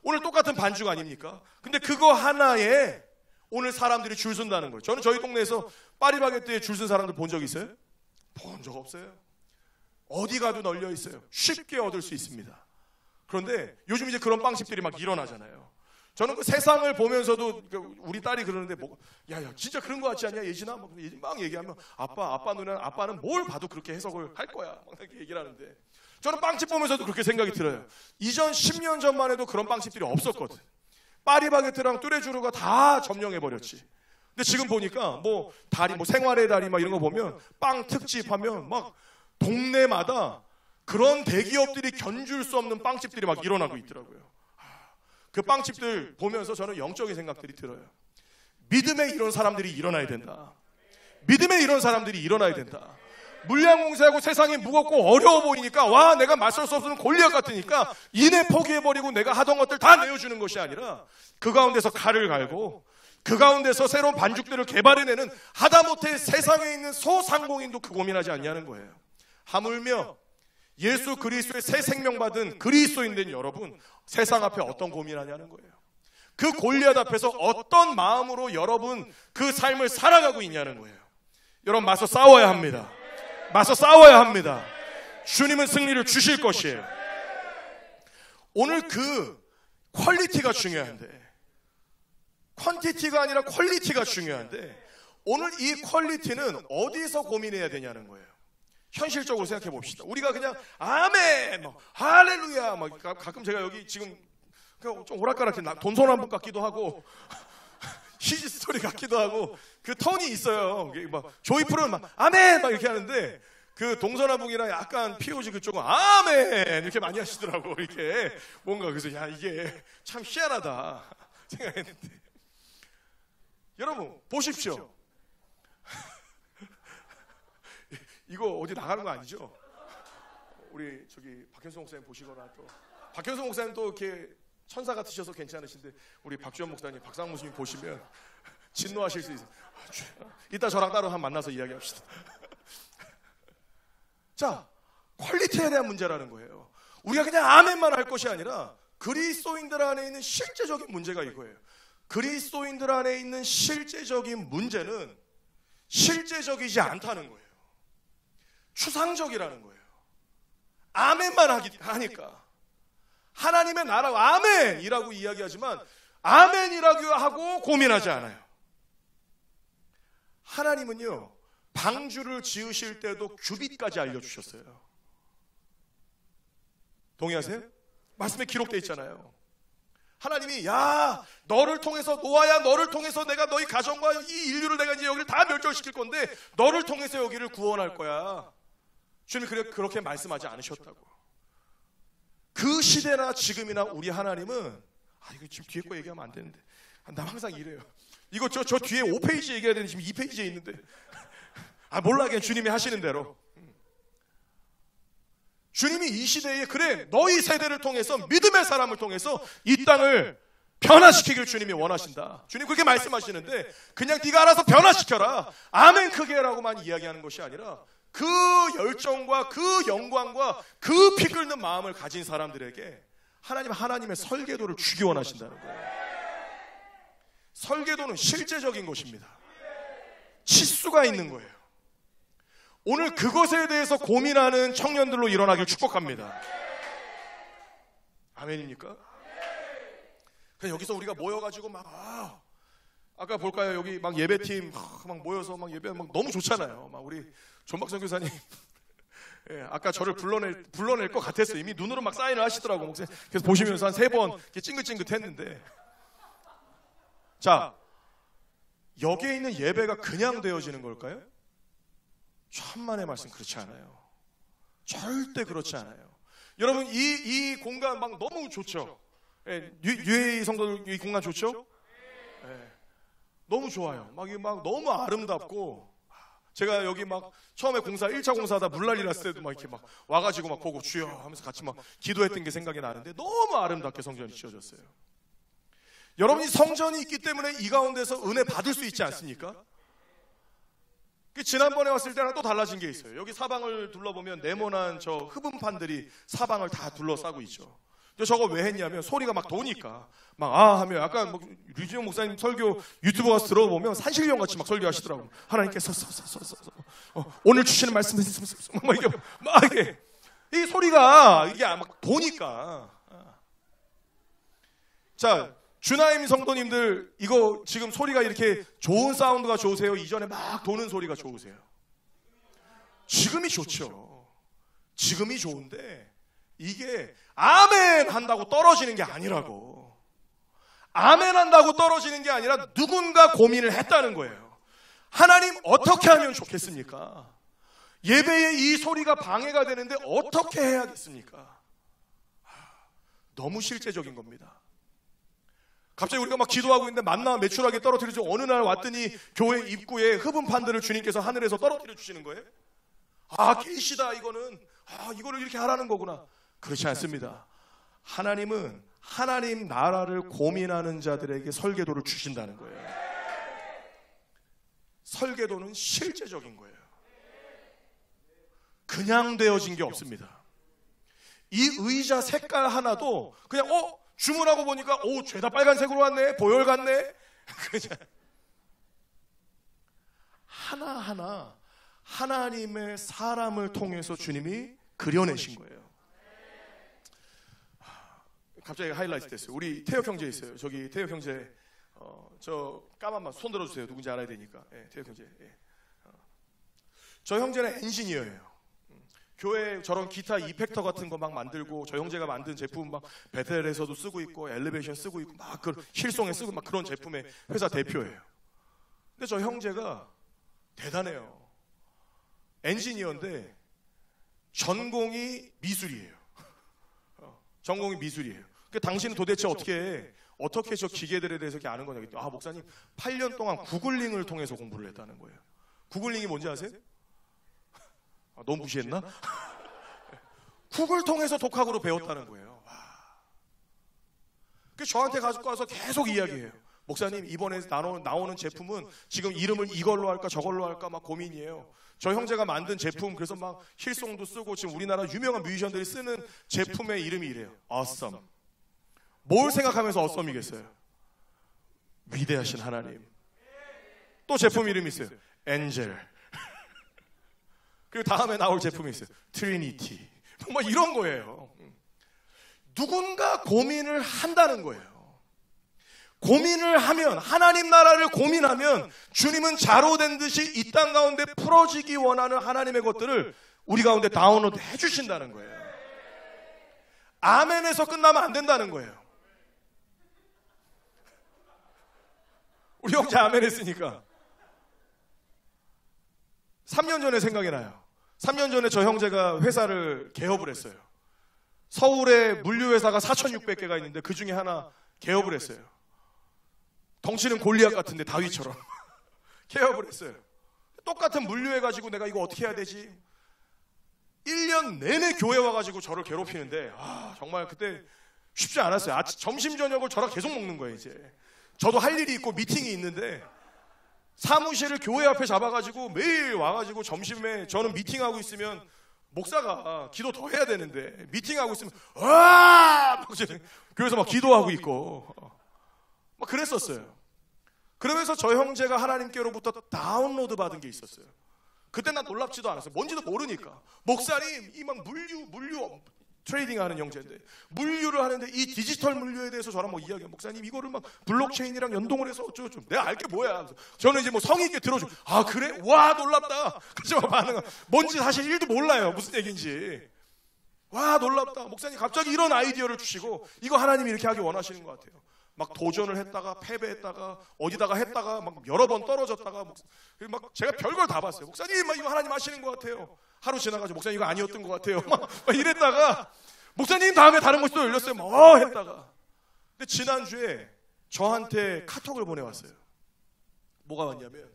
오늘 똑같은 반죽 아닙니까? 근데 그거 하나에 오늘 사람들이 줄 선다는 거예요. 저는 저희 동네에서 파리바게트에 줄 쓴 사람들 본 적 있어요? 본 적 없어요. 어디 가도 널려 있어요. 쉽게 얻을 수 있습니다. 그런데 요즘 이제 그런 빵집들이 막 일어나잖아요. 저는 그 세상을 보면서도 우리 딸이 그러는데 야 진짜 그런 거 같지 않냐 예진아? 막 얘기하면 아빠는 뭘 봐도 그렇게 해석을 할 거야. 막 이렇게 얘기를 하는데, 저는 빵집 보면서도 그렇게 생각이 들어요. 이전 10년 전만 해도 그런 빵집들이 없었거든. 파리바게트랑 뚜레쥬르가 다 점령해버렸지. 근데 지금 보니까 뭐 다리, 뭐 생활의 다리 막 이런 거 보면 빵 특집 하면 막 동네마다 그런 대기업들이 견줄 수 없는 빵집들이 막 일어나고 있더라고요. 그 빵집들 보면서 저는 영적인 생각들이 들어요. 믿음에 이런 사람들이 일어나야 된다. 믿음에 이런 사람들이 일어나야 된다. 물량 공세하고 세상이 무겁고 어려워 보이니까 와 내가 맞설 수 없으면 골리앗 같으니까 이내 포기해버리고 내가 하던 것들 다 내어주는 것이 아니라 그 가운데서 칼을 갈고 그 가운데서 새로운 반죽들을 개발해내는 하다못해 세상에 있는 소상공인도 그 고민하지 않냐는 거예요. 하물며 예수 그리스도의 새 생명 받은 그리스도인된 여러분 세상 앞에 어떤 고민하냐는 거예요. 그 골리앗 앞에서 어떤 마음으로 여러분 그 삶을 살아가고 있냐는 거예요. 여러분 맞서 싸워야 합니다. 맞서 싸워야 합니다. 주님은 승리를 주실 것이에요. 오늘 그 퀄리티가 중요한데 퀀티티가 아니라 퀄리티가 중요한데 오늘 이 퀄리티는 어디서 고민해야 되냐는 거예요. 현실적으로 생각해 봅시다. 우리가 그냥 아멘, 뭐, 할렐루야, 막 가끔 제가 여기 지금 좀 오락가락해 돈소나무 같기도 하고 히지 스토리 같기도 하고 그 톤이 있어요. 막 조이풀은 막 아멘 막 이렇게 하는데 그 동서남북이랑 약간 POG 그쪽은 아멘 이렇게 많이 하시더라고. 이렇게 뭔가 그래서 야 이게 참 희한하다 생각했는데 여러분 보십시오. 이거 어디 나가는 거 아니죠? 우리 저기 박현성 목사님 보시거나 또 박현성 목사님 또 이렇게 천사 같으셔서 괜찮으신데 우리 박주현 목사님, 박상무 스님 보시면 진노하실 수 있어요. 이따 저랑 따로 한 만나서 이야기합시다. 자, 퀄리티에 대한 문제라는 거예요. 우리가 그냥 아멘만 할 것이 아니라 그리스도인들 안에 있는 실제적인 문제가 이거예요. 그리스도인들 안에 있는 실제적인 문제는 실제적이지 않다는 거예요. 추상적이라는 거예요. 아멘만 하니까 하나님의 나라고 아멘이라고 이야기하지만 아멘이라고 하고 고민하지 않아요. 하나님은요 방주를 지으실 때도 규빗까지 알려주셨어요. 동의하세요? 말씀에 기록되어 있잖아요. 하나님이 야 너를 통해서 노아야 너를 통해서 내가 너희 가정과 이 인류를 내가 이제 여기를 다 멸절시킬 건데 너를 통해서 여기를 구원할 거야. 주님이 그렇게 말씀하지 않으셨다고. 그 시대나 지금이나 우리 하나님은 이거 지금 뒤에 거 얘기하면 안 되는데 나 항상 이래요. 이거 저 뒤에 5페이지 얘기해야 되는데 지금 2페이지에 있는데 몰라 그냥 주님이 하시는 대로. 주님이 이 시대에 그래 너희 세대를 통해서 믿음의 사람을 통해서 이 땅을 변화시키길 주님이 원하신다. 주님 그렇게 말씀하시는데 그냥 네가 알아서 변화시켜라 아멘 크게 해라고만 이야기하는 것이 아니라 그 열정과 그 영광과 그 피 끓는 마음을 가진 사람들에게 하나님의 설계도를 주기 원하신다는 거예요. 설계도는 실제적인 것입니다. 치수가 있는 거예요. 오늘 그것에 대해서 고민하는 청년들로 일어나길 축복합니다. 아멘입니까? 그냥 여기서 우리가 모여가지고 막 아까 볼까요? 여기 막 예배팀 막 모여서 막 예배 막 너무 좋잖아요. 막 우리 존박선 교사님 예, 아까 저를 불러낼 것 같았어요. 이미 눈으로 막 사인을 하시더라고. 그래서 보시면서 한 3번 찡긋찡긋했는데 자 여기에 있는 예배가 그냥 되어지는 걸까요? 천만의 말씀 그렇지 않아요. 절대 그렇지 않아요. 여러분 이 공간 막 너무 좋죠. 예, UAE 성도들 이 공간 좋죠? 예, 너무 좋아요. 막 너무 아름답고 제가 여기 막 처음에 1차 공사하다 물난리 났을 때도 막 이렇게 막 와가지고 막 보고 주여 하면서 같이 막 기도했던 게 생각이 나는데 너무 아름답게 성전이 지어졌어요. 여러분이 성전이 있기 때문에 이 가운데서 은혜 받을 수 있지 않습니까? 지난번에 왔을 때랑 또 달라진 게 있어요. 여기 사방을 둘러보면 네모난 저 흡음판들이 사방을 다 둘러싸고 있죠. 저거 왜 했냐면 소리가 막 도니까 막 하면 약간 류진영 목사님 설교 유튜브 가서 들어보면 산신령 같이 막 설교하시더라고요. 하나님께서 오늘 주시는 말씀 막 이게 이 소리가 이게 막 도니까. 자 주나임 성도님들 이거 지금 소리가 이렇게 좋은 사운드가 좋으세요? 이전에 막 도는 소리가 좋으세요? 지금이 좋죠. 지금이 좋은데 이게 아멘 한다고 떨어지는 게 아니라고. 아멘 한다고 떨어지는 게 아니라 누군가 고민을 했다는 거예요. 하나님 어떻게 하면 좋겠습니까? 예배에 이 소리가 방해가 되는데 어떻게 해야겠습니까? 너무 실제적인 겁니다. 갑자기 우리가 막 기도하고 있는데 만나 매출하게 떨어뜨리죠. 어느 날 왔더니 교회 입구에 흡음판들을 주님께서 하늘에서 떨어뜨려 주시는 거예요. 아, 계시다 이거는. 아, 이거를 이렇게 하라는 거구나. 그렇지 않습니다. 하나님은 하나님 나라를 고민하는 자들에게 설계도를 주신다는 거예요. 설계도는 실제적인 거예요. 그냥 되어진 게 없습니다. 이 의자 색깔 하나도 그냥 주문하고 보니까 죄다 빨간색으로 왔네, 보혈 같네. 하나하나 하나님의 사람을 통해서 주님이 그려내신 거예요. 갑자기 하이라이트 됐어요. 우리 태혁 형제 있어요. 저기 태혁 형제 저 까만만 손 들어주세요. 누군지 알아야 되니까. 태혁 형제. 저 형제는 엔지니어예요. 교회 저런 기타 이펙터 같은 거 막 만들고, 저 형제가 만든 제품 막 베텔에서도 쓰고 있고 엘리베이션 쓰고 있고 막 그 힐송에 쓰고 막 그런 제품의 회사 대표예요. 근데 저 형제가 대단해요. 엔지니어인데 전공이 미술이에요. 전공이 미술이에요. 그 당신은 도대체 어떻게 저 기계들에 대해서 이렇게 아는 거냐? 아, 목사님 8년 동안 구글링을 통해서 공부를 했다는 거예요. 구글링이 뭔지 아세요? 너무 무시했나? 구글 통해서 독학으로 배웠다는 거예요. 그 저한테 가지고 와서 계속 이야기해요. 목사님, 이번에 나오는 제품은 지금 이름을 이걸로 할까 저걸로 할까 막 고민이에요. 저 형제가 만든 제품, 그래서 막 힐송도 쓰고 지금 우리나라 유명한 뮤지션들이 쓰는 제품의 이름이 이래요. Awesome. 뭘 생각하면서 awesome이겠어요? 위대하신 하나님. 또 제품 이름이 있어요. Angel. 그리고 다음에 나올 제품이 있어요. 트리니티. 뭐 이런 거예요. 누군가 고민을 한다는 거예요. 고민을 하면, 하나님 나라를 고민하면 주님은 자로된 듯이 이 땅 가운데 풀어지기 원하는 하나님의 것들을 우리 가운데 다운로드 해주신다는 거예요. 아멘에서 끝나면 안 된다는 거예요. 우리 형제 아멘 했으니까 3년 전에 생각이 나요. 3년 전에 저 형제가 회사를 개업을 했어요. 서울에 물류회사가 4,600개가 있는데 그 중에 하나 개업을 했어요. 덩치는 골리앗 같은데 다윗처럼 개업을 했어요. 똑같은 물류해가지고 내가 이거 어떻게 해야 되지? 1년 내내 교회 와가지고 저를 괴롭히는데 정말 그때 쉽지 않았어요. 점심 저녁을 저랑 계속 먹는 거예요. 이제 저도 할 일이 있고 미팅이 있는데 사무실을 교회 앞에 잡아가지고 매일 와가지고 점심에 저는 미팅하고 있으면 목사가 기도 더 해야 되는데 미팅하고 있으면 막 교회에서 막 기도하고 있고 막 그랬었어요. 그러면서 저 형제가 하나님께로부터 다운로드 받은 게 있었어요. 그때 난 놀랍지도 않았어요. 뭔지도 모르니까. 목사님, 이 막 물류 트레이딩 하는 형제인데 물류를 하는데 이 디지털 물류에 대해서 저랑 뭐 이야기해요. 목사님, 이거를 막 블록체인이랑 연동을 해서 어쩌고 내가 알게 뭐야. 저는 이제 뭐 성의 있게 들어줘. 아, 그래? 와, 놀랍다. 그래서 반응은 뭔지 사실 1도 몰라요. 무슨 얘기인지. 와, 놀랍다. 목사님 갑자기 이런 아이디어를 주시고 이거 하나님이 이렇게 하기 원하시는 것 같아요. 막 도전을 했다가 패배했다가 어디다가 했다가 막 여러 번 떨어졌다가 막 제가 별걸 다 봤어요. 목사님, 막 이거 하나님 하시는 것 같아요. 하루 지나가지고 목사님 이거 아니었던 것 같아요. 막 이랬다가 목사님 다음에 다른 것이 또 열렸어요. 막 했다가. 근데 지난주에 저한테 카톡을 보내왔어요. 뭐가 왔냐면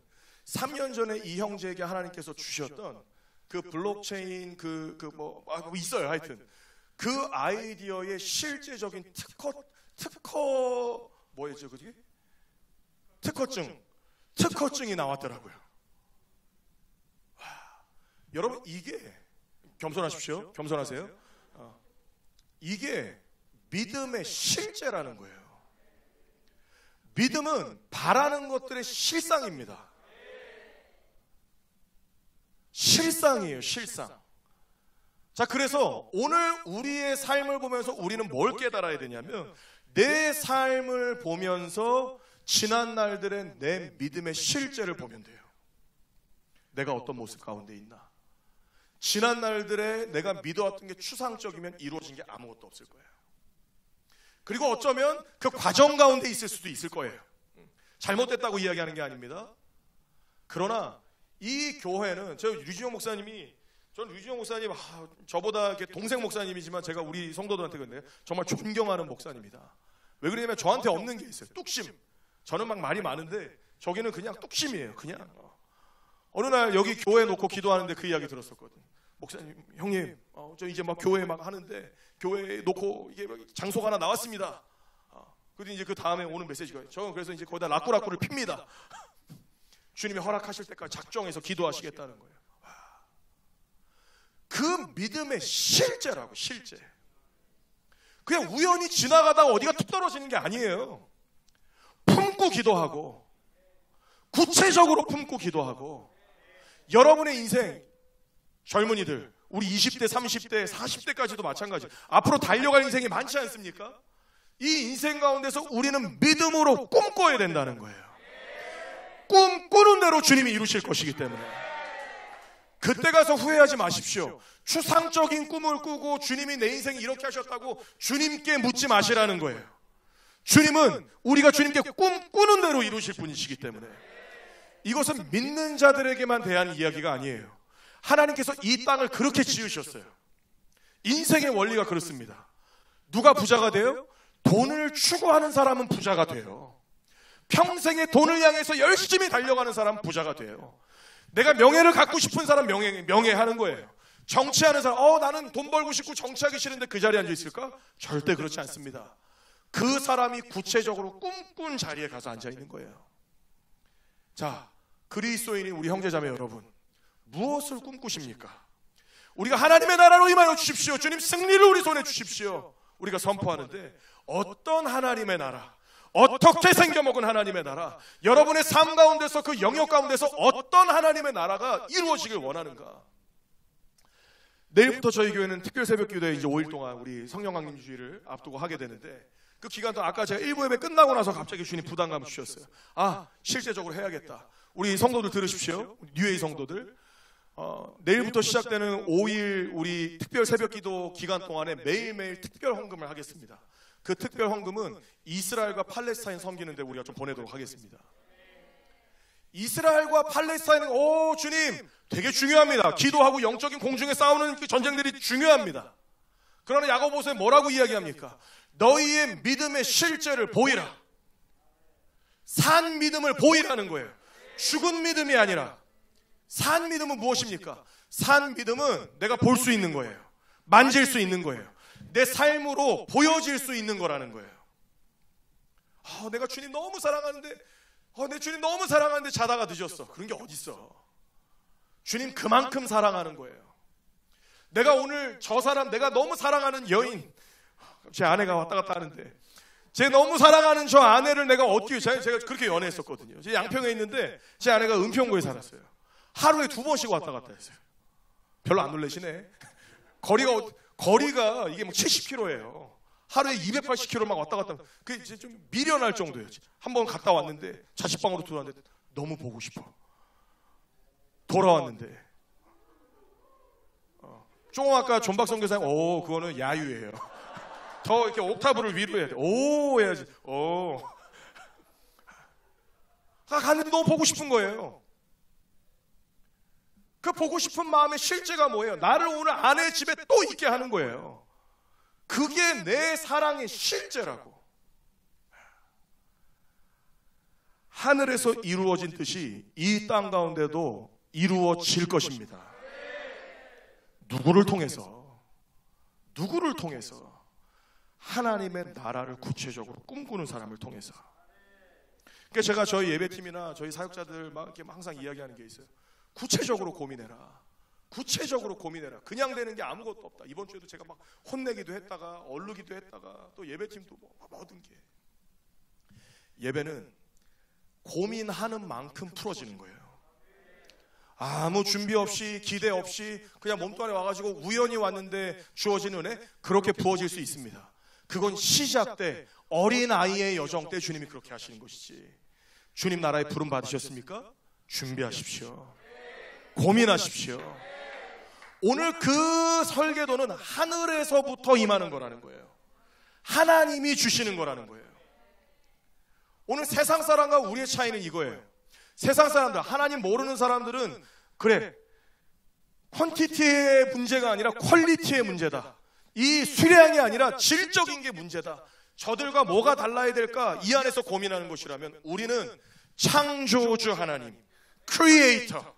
3년 전에 이 형제에게 하나님께서 주셨던 그 블록체인 뭐 있어요. 하여튼 그 아이디어의 실제적인 뭐였죠, 그게? 특허증이 나왔더라고요. 와, 여러분, 이게 겸손하십시오. 겸손하세요. 이게 믿음의 실제라는 거예요. 믿음은 바라는 것들의 실상입니다. 실상이에요, 실상. 자, 그래서 오늘 우리의 삶을 보면서 우리는 뭘 깨달아야 되냐면 내 삶을 보면서 지난 날들의 내 믿음의 실제를 보면 돼요. 내가 어떤 모습 가운데 있나? 지난 날들에 내가 믿어왔던 게 추상적이면 이루어진 게 아무것도 없을 거예요. 그리고 어쩌면 그 과정 가운데 있을 수도 있을 거예요. 잘못됐다고 이야기하는 게 아닙니다. 그러나 이 교회는 저는 류진영 목사님 저보다 동생 목사님이지만 제가 우리 성도들한테 근데 정말 존경하는 목사님이다. 왜 그러냐면 저한테 없는 게 있어요. 뚝심. 저는 막 말이 많은데 저기는 그냥 뚝심이에요. 그냥 어느 날 여기 교회 놓고 기도하는데 그 이야기 들었었거든. 목사님, 형님, 저 이제 막 교회 막 하는데 교회 놓고 이게 장소가 하나 나왔습니다. 그런데 이제 그 다음에 오는 메시지가 저는 그래서 이제 거기다 라꾸라꾸를 핍니다. 주님이 허락하실 때까지 작정해서 기도하시겠다는 거예요. 그 믿음의 실제라고, 실제. 그냥 우연히 지나가다가 어디가 툭 떨어지는 게 아니에요. 품고 기도하고, 구체적으로 품고 기도하고, 여러분의 인생, 젊은이들, 우리 20대, 30대, 40대까지도 마찬가지. 앞으로 달려갈 인생이 많지 않습니까? 이 인생 가운데서 우리는 믿음으로 꿈꿔야 된다는 거예요. 꿈꾸는 대로 주님이 이루실 것이기 때문에. 그때 가서 후회하지 마십시오. 추상적인 꿈을 꾸고 주님이 내 인생 이렇게 하셨다고 주님께 묻지 마시라는 거예요. 주님은 우리가 주님께 꿈꾸는 대로 이루실 분이시기 때문에. 이것은 믿는 자들에게만 대한 이야기가 아니에요. 하나님께서 이 땅을 그렇게 지으셨어요. 인생의 원리가 그렇습니다. 누가 부자가 돼요? 돈을 추구하는 사람은 부자가 돼요. 평생에 돈을 향해서 열심히 달려가는 사람은 부자가 돼요. 내가 명예를 갖고 싶은 사람 명예하는 거예요. 정치하는 사람, 나는 돈 벌고 싶고 정치하기 싫은데 그 자리에 앉아 있을까? 절대 그렇지 않습니다. 그 사람이 구체적으로 꿈꾼 자리에 가서 앉아 있는 거예요. 자, 그리스도인인 우리 형제자매 여러분, 무엇을 꿈꾸십니까? 우리가 하나님의 나라로 임하여 주십시오. 주님 승리를 우리 손에 주십시오. 우리가 선포하는데 어떤 하나님의 나라, 어떻게 생겨먹은 하나님의 나라, 여러분의 삶 가운데서 그 영역 가운데서 어떤 하나님의 나라가 이루어지길 원하는가? 내일부터 저희 교회는 특별 새벽 기도회 이제 5일 동안 우리 성령 강림 주일을 앞두고 하게 되는데 그 기간 동안 아까 제가 1부 예배 끝나고 나서 갑자기 주님 부담감을 주셨어요. 실제적으로 해야겠다. 우리 성도들 들으십시오. 뉴에이 성도들. 내일부터 시작되는 5일 우리 특별 새벽 기도 기간 동안에 매일매일 특별 헌금을 하겠습니다. 그 특별 헌금은 이스라엘과 팔레스타인 섬기는데 우리가 좀 보내도록 하겠습니다. 이스라엘과 팔레스타인, 주님, 되게 중요합니다. 기도하고 영적인 공중에 싸우는 그 전쟁들이 중요합니다. 그러나 야고보서에 뭐라고 이야기합니까? 너희의 믿음의 실제를 보이라. 산 믿음을 보이라는 거예요. 죽은 믿음이 아니라. 산 믿음은 무엇입니까? 산 믿음은 내가 볼 수 있는 거예요. 만질 수 있는 거예요. 내 삶으로 보여질 수 있는 거라는 거예요. 내가 주님 너무 사랑하는데, 내 주님 너무 사랑하는데 자다가 늦었어. 그런 게 어딨어. 주님 그만큼 사랑하는 거예요. 내가 오늘 저 사람, 내가 너무 사랑하는 여인, 제 아내가 왔다 갔다 하는데, 제 너무 사랑하는 저 아내를 내가 어떻게, 제가 그렇게 연애했었거든요. 제 양평에 있는데 제 아내가 은평구에 살았어요. 하루에 2번씩 왔다 갔다 했어요. 별로 안 놀라시네. 거리가 이게 뭐 70km예요. 하루에 280km 막 왔다 갔다. 그게 이제 좀 미련할 정도예요. 한 번 갔다 왔는데 자취방으로 들어왔는데 너무 보고 싶어. 돌아왔는데 조금 아까 존박 선교사님 그거는 야유예요. 더 이렇게 옥타브를 위로 해야 돼. 해야지. 갔는데 너무 보고 싶은 거예요. 그 보고 싶은 마음의 실제가 뭐예요? 나를 오늘 아내 집에 또 있게 하는 거예요. 그게 내 사랑의 실제라고. 하늘에서 이루어진 뜻이 이 땅 가운데도 이루어질 것입니다. 누구를 통해서? 하나님의 나라를 구체적으로 꿈꾸는 사람을 통해서. 그러니까 제가 저희 예배팀이나 저희 사역자들 막 이렇게 항상 이야기하는 게 있어요. 구체적으로 고민해라. 그냥 되는 게 아무것도 없다. 이번 주에도 제가 막 혼내기도 했다가 얼르기도 했다가 또 예배팀도 모든 게. 예배는 고민하는 만큼 풀어지는 거예요. 아무 준비 없이 기대 없이 그냥 몸뚱 안에 와가지고 우연히 왔는데 주어진 은혜 그렇게 부어질 수 있습니다. 그건 시작 때 어린아이의 여정 때 주님이 그렇게 하시는 것이지. 주님 나라에 부름 받으셨습니까? 준비하십시오. 고민하십시오. 오늘 그 설계도는 하늘에서부터 임하는 거라는 거예요. 하나님이 주시는 거라는 거예요. 오늘 세상 사람과 우리의 차이는 이거예요. 세상 사람들, 하나님 모르는 사람들은 그래, 퀀티티의 문제가 아니라 퀄리티의 문제다. 이 수량이 아니라 질적인 게 문제다. 저들과 뭐가 달라야 될까? 이 안에서 고민하는 것이라면 우리는 창조주 하나님, 크리에이터,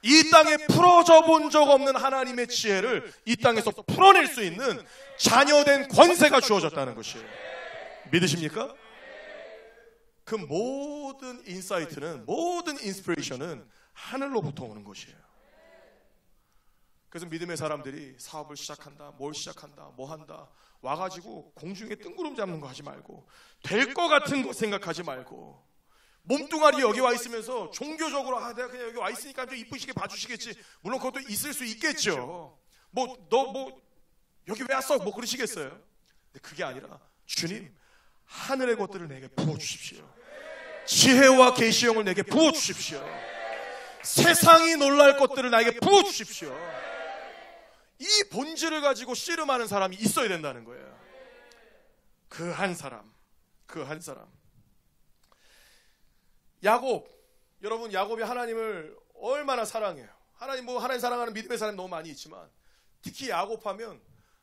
이 땅에 풀어져 본 적 없는 하나님의 지혜를 이 땅에서 풀어낼 수 있는 자녀된 권세가 주어졌다는 것이에요. 믿으십니까? 그 모든 인사이트는, 모든 인스피레이션은 하늘로부터 오는 것이에요. 그래서 믿음의 사람들이 사업을 시작한다, 뭘 시작한다, 뭐 한다, 와가지고 공중에 뜬구름 잡는 거 하지 말고, 될 것 같은 거 생각하지 말고, 몸뚱아리 여기 와 있으면서 종교적으로 내가 그냥 여기 와 있으니까 좀 이쁘시게 봐주시겠지. 물론 그것도 있을 수 있겠죠. 너 여기 왜 왔어? 뭐 그러시겠어요. 근데 그게 아니라 주님, 하늘의 것들을 내게 부어주십시오. 지혜와 계시형을 내게 부어주십시오. 세상이 놀랄 것들을 나에게 부어주십시오. 이 본질을 가지고 씨름하는 사람이 있어야 된다는 거예요. 그 한 사람. 야곱, 여러분, 야곱이 하나님을 얼마나 사랑해요. 하나님 사랑하는 믿음의 사람이 너무 많이 있지만, 특히 야곱하면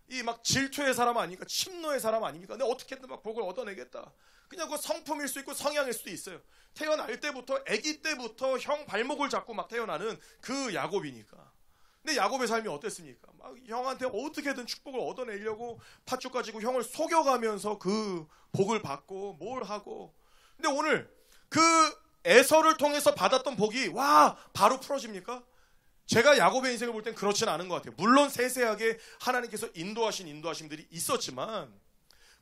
이 막 질투의 사람 아닙니까? 침노의 사람 아닙니까? 내가 어떻게든 막 복을 얻어내겠다. 그냥 그 성품일 수 있고 성향일 수도 있어요. 태어날 때부터, 아기 때부터 형 발목을 잡고 막 태어나는 그 야곱이니까. 근데 야곱의 삶이 어땠습니까? 막 형한테 어떻게든 축복을 얻어내려고 팥죽 가지고 형을 속여가면서 그 복을 받고 뭘 하고. 근데 오늘 그 에서를 통해서 받았던 복이 바로 풀어집니까? 제가 야곱의 인생을 볼 땐 그렇지는 않은 것 같아요. 물론 세세하게 하나님께서 인도하심들이 있었지만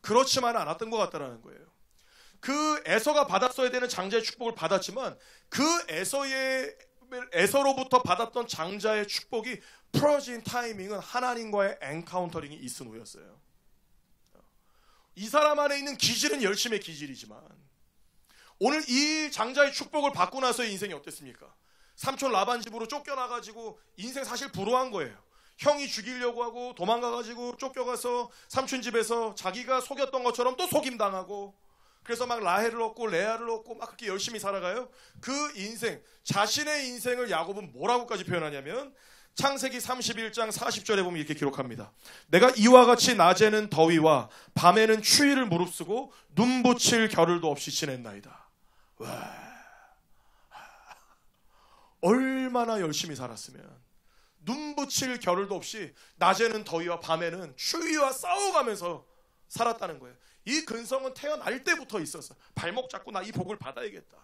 그렇지만 않았던 것 같다는 거예요. 그 에서가 받았어야 되는 장자의 축복을 받았지만 그 에서로부터 받았던 장자의 축복이 풀어진 타이밍은 하나님과의 엔카운터링이 있은 후였어요. 이 사람 안에 있는 기질은 열심의 기질이지만 오늘 이 장자의 축복을 받고 나서의 인생이 어땠습니까? 삼촌 라반 집으로 쫓겨나가지고 인생 사실 불우한 거예요. 형이 죽이려고 하고 도망가가지고 쫓겨가서 삼촌 집에서 자기가 속였던 것처럼 또 속임당하고, 그래서 막 라헬을 얻고 레아를 얻고 막 그렇게 열심히 살아가요. 그 인생, 자신의 인생을 야곱은 뭐라고까지 표현하냐면 창세기 31장 40절에 보면 이렇게 기록합니다. 내가 이와 같이 낮에는 더위와 밤에는 추위를 무릅쓰고 눈 붙일 겨를도 없이 지냈나이다. 와, 얼마나 열심히 살았으면 눈 붙일 겨를도 없이 낮에는 더위와 밤에는 추위와 싸워가면서 살았다는 거예요. 이 근성은 태어날 때부터 있었어. 발목 잡고 나 이 복을 받아야겠다.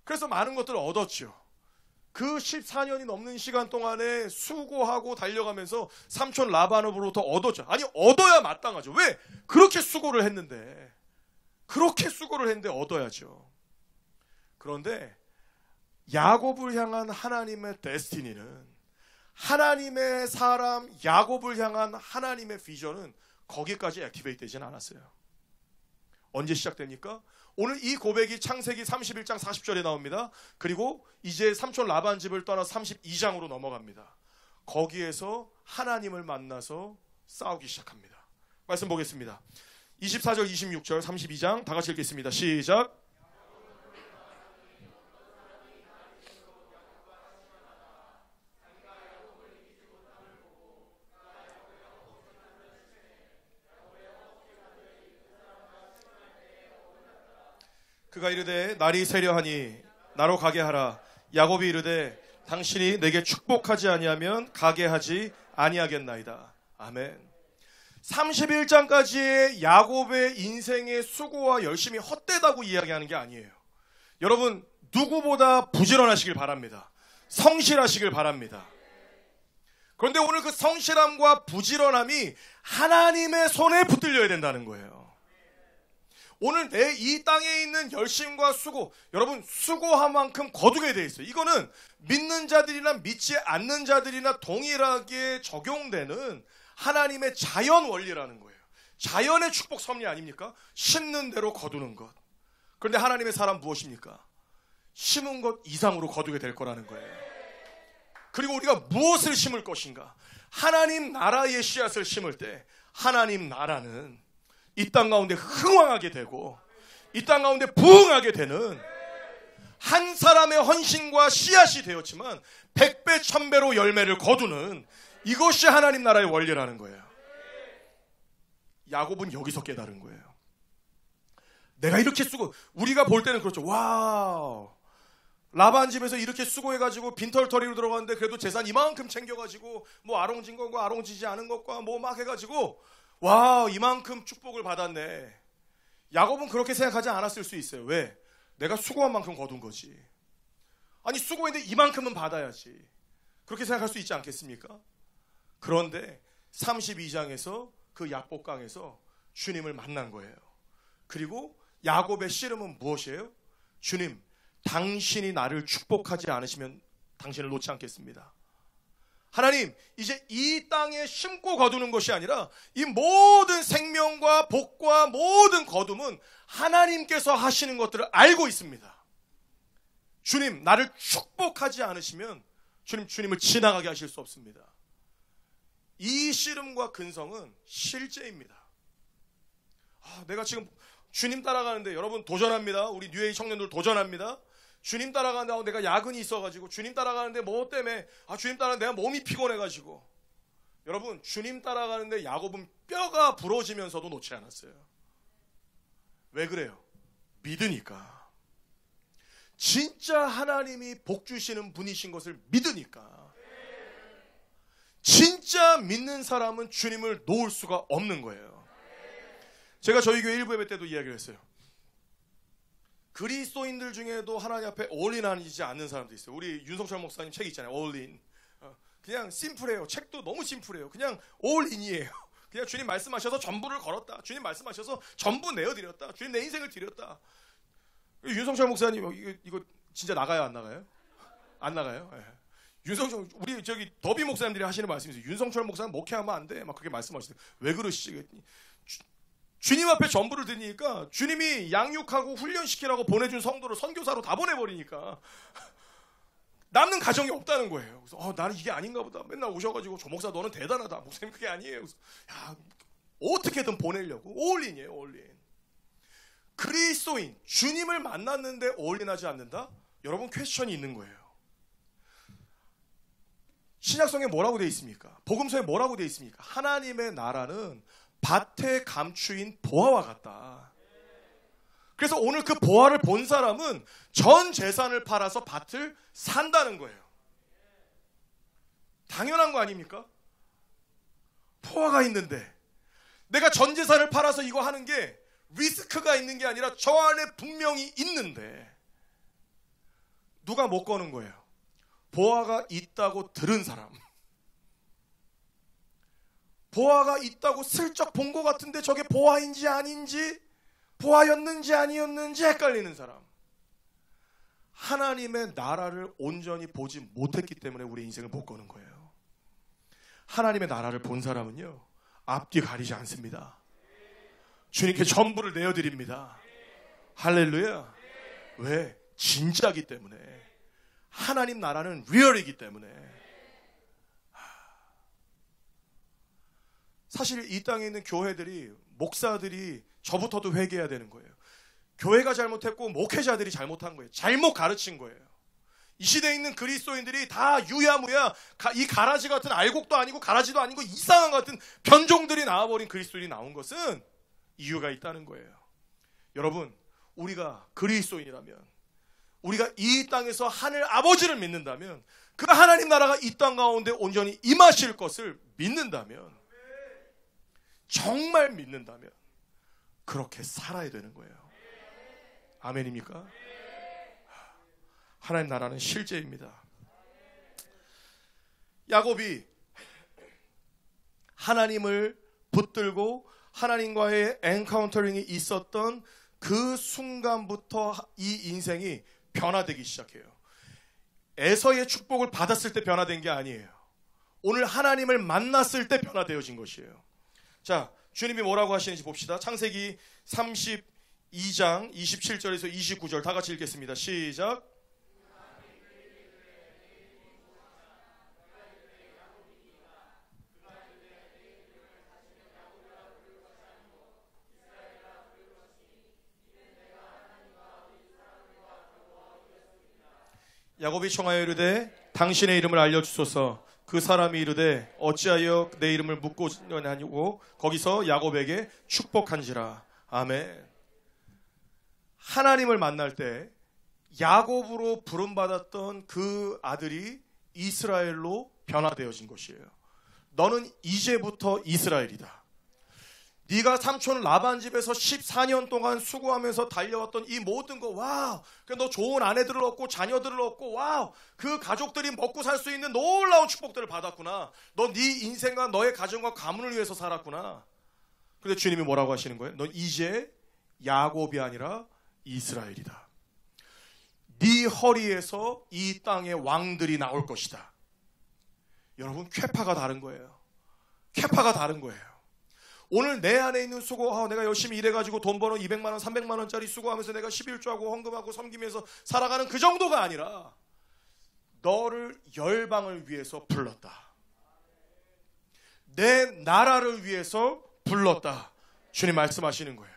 그래서 많은 것들을 얻었죠. 그 14년이 넘는 시간 동안에 수고하고 달려가면서 삼촌 라반으로부터 얻었죠. 아니, 얻어야 마땅하죠. 왜? 그렇게 수고를 했는데 얻어야죠. 그런데 야곱을 향한 하나님의 데스티니는, 하나님의 사람 야곱을 향한 하나님의 비전은 거기까지 액티베이트 되지는 않았어요. 언제 시작됩니까? 오늘 이 고백이 창세기 31장 40절에 나옵니다. 그리고 이제 삼촌 라반 집을 떠나 32장으로 넘어갑니다. 거기에서 하나님을 만나서 싸우기 시작합니다. 말씀 보겠습니다. 24절 26절 32장 다 같이 읽겠습니다. 시작. 그가 이르되 날이 세려하니 나로 가게 하라. 야곱이 이르되 당신이 내게 축복하지 아니하면 가게 하지 아니하겠나이다. 아멘. 31장까지의 야곱의 인생의 수고와 열심이 헛되다고 이야기하는 게 아니에요. 여러분, 누구보다 부지런하시길 바랍니다. 성실하시길 바랍니다. 그런데 오늘 그 성실함과 부지런함이 하나님의 손에 붙들려야 된다는 거예요. 오늘 내 이 땅에 있는 열심과 수고, 여러분, 수고한 만큼 거두게 돼 있어요. 이거는 믿는 자들이나 믿지 않는 자들이나 동일하게 적용되는 하나님의 자연 원리라는 거예요. 자연의 축복 섭리 아닙니까? 심는 대로 거두는 것. 그런데 하나님의 사람 무엇입니까? 심은 것 이상으로 거두게 될 거라는 거예요. 그리고 우리가 무엇을 심을 것인가? 하나님 나라의 씨앗을 심을 때 하나님 나라는 이 땅 가운데 흥왕하게 되고 이 땅 가운데 부흥하게 되는 한 사람의 헌신과 씨앗이 되었지만 100배 1000배로 열매를 거두는 이것이 하나님 나라의 원리라는 거예요. 야곱은 여기서 깨달은 거예요. 내가 이렇게 우리가 볼 때는 그렇죠. 와우, 라반 집에서 이렇게 수고해가지고 빈털터리로 들어갔는데 그래도 재산 이만큼 챙겨가지고 뭐 아롱진 것과 아롱지지 않은 것과 뭐 막 해가지고 와, 이만큼 축복을 받았네. 야곱은 그렇게 생각하지 않았을 수 있어요. 왜? 내가 수고한 만큼 거둔 거지. 아니, 수고했는데 이만큼은 받아야지. 그렇게 생각할 수 있지 않겠습니까? 그런데 32장에서 그 야복강에서 주님을 만난 거예요. 그리고 야곱의 씨름은 무엇이에요? 주님, 당신이 나를 축복하지 않으시면 당신을 놓지 않겠습니다. 하나님, 이제 이 땅에 심고 거두는 것이 아니라 이 모든 생명과 복과 모든 거둠은 하나님께서 하시는 것들을 알고 있습니다. 주님, 나를 축복하지 않으시면 주님을 지나가게 하실 수 없습니다. 이 씨름과 근성은 실제입니다. 내가 지금 주님 따라가는데, 여러분 도전합니다. 우리 뉴에이 청년들 도전합니다. 주님 따라가는데 내가 야근이 있어가지고, 주님 따라가는데 뭐 때문에, 주님 따라가는데 내가 몸이 피곤해가지고. 여러분, 주님 따라가는데 야곱은 뼈가 부러지면서도 놓지 않았어요. 왜 그래요? 믿으니까. 진짜 하나님이 복 주시는 분이신 것을 믿으니까. 진짜 믿는 사람은 주님을 놓을 수가 없는 거예요. 제가 저희 교회 일부 예배 때도 이야기를 했어요. 그리스도인들 중에도 하나님 앞에 올인하지 않는 사람도 있어요. 우리 윤성철 목사님 책 있잖아요. 올인. 그냥 심플해요. 책도 너무 심플해요. 그냥 올인이에요. 그냥 주님 말씀하셔서 전부를 걸었다. 주님 말씀하셔서 전부 내어드렸다. 주님 내 인생을 드렸다. 윤성철 목사님 이거 진짜 나가요, 안 나가요? 안 나가요? 네. 윤성철, 우리 저기 더비 목사님들이 하시는 말씀이세요. 윤성철 목사는 목회하면 안 돼. 막 그렇게 말씀하시대요. 왜 그러시지? 주님 앞에 전부를 드리니까 주님이 양육하고 훈련시키라고 보내준 성도를 선교사로 다 보내버리니까 남는 가정이 없다는 거예요. 그래서 나는 이게 아닌가 보다. 맨날 오셔가지고 조 목사 너는 대단하다. 목사님 그게 아니에요. 그래서 어떻게든 보내려고. 올인이에요, 올인. 그리스도인, 주님을 만났는데 올인하지 않는다? 여러분, 퀘스천이 있는 거예요. 신약성에 뭐라고 되어 있습니까? 복음서에 뭐라고 되어 있습니까? 하나님의 나라는 밭에 감추인 보화와 같다. 그래서 오늘 그 보화를 본 사람은 전 재산을 팔아서 밭을 산다는 거예요. 당연한 거 아닙니까? 보화가 있는데 내가 전 재산을 팔아서 이거 하는 게 리스크가 있는 게 아니라 저 안에 분명히 있는데 누가 못 거는 거예요? 보화가 있다고 들은 사람, 보화가 있다고 슬쩍 본 것 같은데 저게 보화인지 아닌지, 보화였는지 아니었는지 헷갈리는 사람. 하나님의 나라를 온전히 보지 못했기 때문에 우리 인생을 못 거는 거예요. 하나님의 나라를 본 사람은요, 앞뒤 가리지 않습니다. 주님께 전부를 내어드립니다. 할렐루야. 왜? 진짜이기 때문에. 하나님 나라는 리얼이기 때문에. 사실 이 땅에 있는 교회들이, 목사들이 저부터도 회개해야 되는 거예요. 교회가 잘못했고 목회자들이 잘못한 거예요. 잘못 가르친 거예요. 이 시대에 있는 그리스도인들이 다 유야무야, 이 가라지 같은, 알곡도 아니고 가라지도 아니고 이상한 같은 변종들이 나와버린 그리스도인이 나온 것은 이유가 있다는 거예요. 여러분, 우리가 그리스도인이라면, 우리가 이 땅에서 하늘 아버지를 믿는다면, 그 하나님 나라가 이 땅 가운데 온전히 임하실 것을 믿는다면, 정말 믿는다면 그렇게 살아야 되는 거예요. 아멘입니까? 하나님 나라는 실제입니다. 야곱이 하나님을 붙들고 하나님과의 엔카운터링이 있었던 그 순간부터 이 인생이 변화되기 시작해요. 에서의 축복을 받았을 때 변화된 게 아니에요. 오늘 하나님을 만났을 때 변화되어진 것이에요. 자, 주님이 뭐라고 하시는지 봅시다. 창세기 32장 27절에서 29절 다 같이 읽겠습니다. 시작. 야곱이 청하여 이르되 당신의 이름을 알려주소서. 그 사람이 이르되 어찌하여 내 이름을 묻고 하냐고 거기서 야곱에게 축복한지라. 아멘. 하나님을 만날 때 야곱으로 부름받았던 그 아들이 이스라엘로 변화되어진 것이에요. 너는 이제부터 이스라엘이다. 네가 삼촌 라반 집에서 14년 동안 수고하면서 달려왔던 이 모든 거, 와우, 너 좋은 아내들을 얻고 자녀들을 얻고, 와우, 그 가족들이 먹고 살 수 있는 놀라운 축복들을 받았구나. 너 네 인생과 너의 가정과 가문을 위해서 살았구나. 그런데 주님이 뭐라고 하시는 거예요? 넌 이제 야곱이 아니라 이스라엘이다. 네 허리에서 이 땅의 왕들이 나올 것이다. 여러분, 쾌파가 다른 거예요. 쾌파가 다른 거예요. 오늘 내 안에 있는 수고, 내가 열심히 일해가지고 돈 벌어 200만 원, 300만 원짜리 수고하면서 내가 11조하고 헌금하고 섬기면서 살아가는 그 정도가 아니라 너를 열방을 위해서 불렀다. 내 나라를 위해서 불렀다. 주님 말씀하시는 거예요.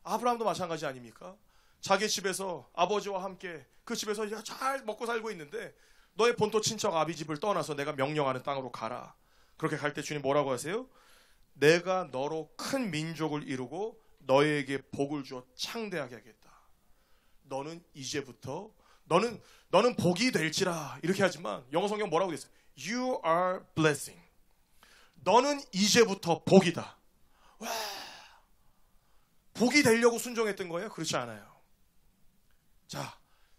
아브라함도 마찬가지 아닙니까? 자기 집에서 아버지와 함께 그 집에서 잘 먹고 살고 있는데 너의 본토 친척 아비집을 떠나서 내가 명령하는 땅으로 가라. 그렇게 갈 때 주님 뭐라고 하세요? 내가 너로 큰 민족을 이루고 너에게 복을 주어 창대하게 하겠다. 너는 이제부터 너는 복이 될지라 이렇게 하지만 영어 성경 뭐라고 돼 있어요? You are blessing. 너는 이제부터 복이다. 와, 복이 되려고 순종했던 거예요? 그렇지 않아요. 자,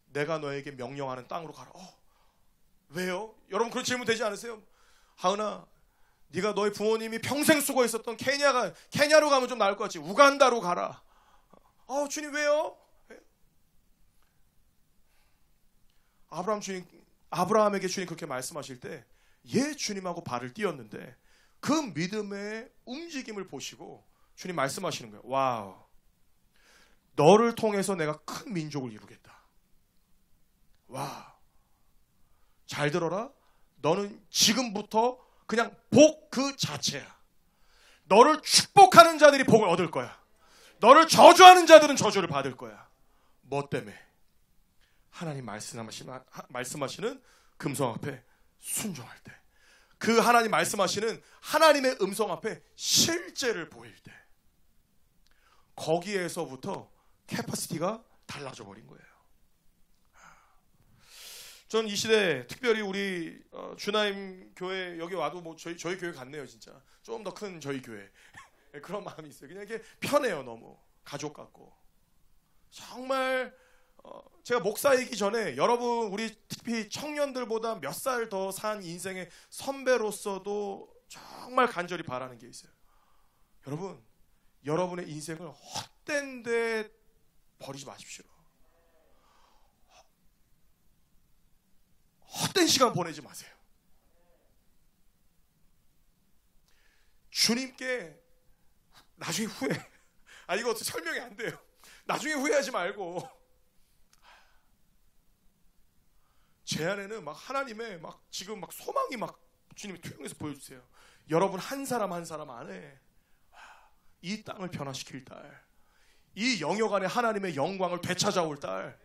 내가 너에게 명령하는 땅으로 가라. 왜요? 여러분 그런 질문 되지 않으세요? 하은아, 네가 너의 부모님이 평생 수고했었던 케냐로 가면 좀 나을 것 같지. 우간다로 가라. 주님 왜요? 아브라함에게 주님 그렇게 말씀하실 때 주님하고 발을 띄었는데 그 믿음의 움직임을 보시고 주님 말씀하시는 거예요. 와우, 너를 통해서 내가 큰 민족을 이루겠다. 와우, 잘 들어라. 너는 지금부터 그냥 복 그 자체야. 너를 축복하는 자들이 복을 얻을 거야. 너를 저주하는 자들은 저주를 받을 거야. 뭐 때문에? 하나님 말씀하시는 금성 앞에 순종할 때, 그 하나님 말씀하시는 하나님의 음성 앞에 실제를 보일 때, 거기에서부터 캐파시티가 달라져 버린 거예요. 전 이 시대에 특별히 우리 주나임 교회 여기 와도 뭐 저희 교회 같네요. 진짜 좀 더 큰 저희 교회 그런 마음이 있어요. 그냥 이렇게 편해요. 너무 가족 같고. 정말 제가 목사이기 전에 여러분, 우리 특히 청년들보다 몇 살 더 산 인생의 선배로서도 정말 간절히 바라는 게 있어요. 여러분, 여러분의 인생을 헛된 데 버리지 마십시오. 헛된 시간 보내지 마세요. 주님께 나중에 이거 어떻게 설명이 안 돼요. 나중에 후회하지 말고, 제 안에는 막 하나님의 지금 소망이 주님이 투영해서 보여주세요. 여러분 한 사람 한 사람 안에 이 땅을 변화시킬 딸, 이 영역 안에 하나님의 영광을 되찾아올 딸,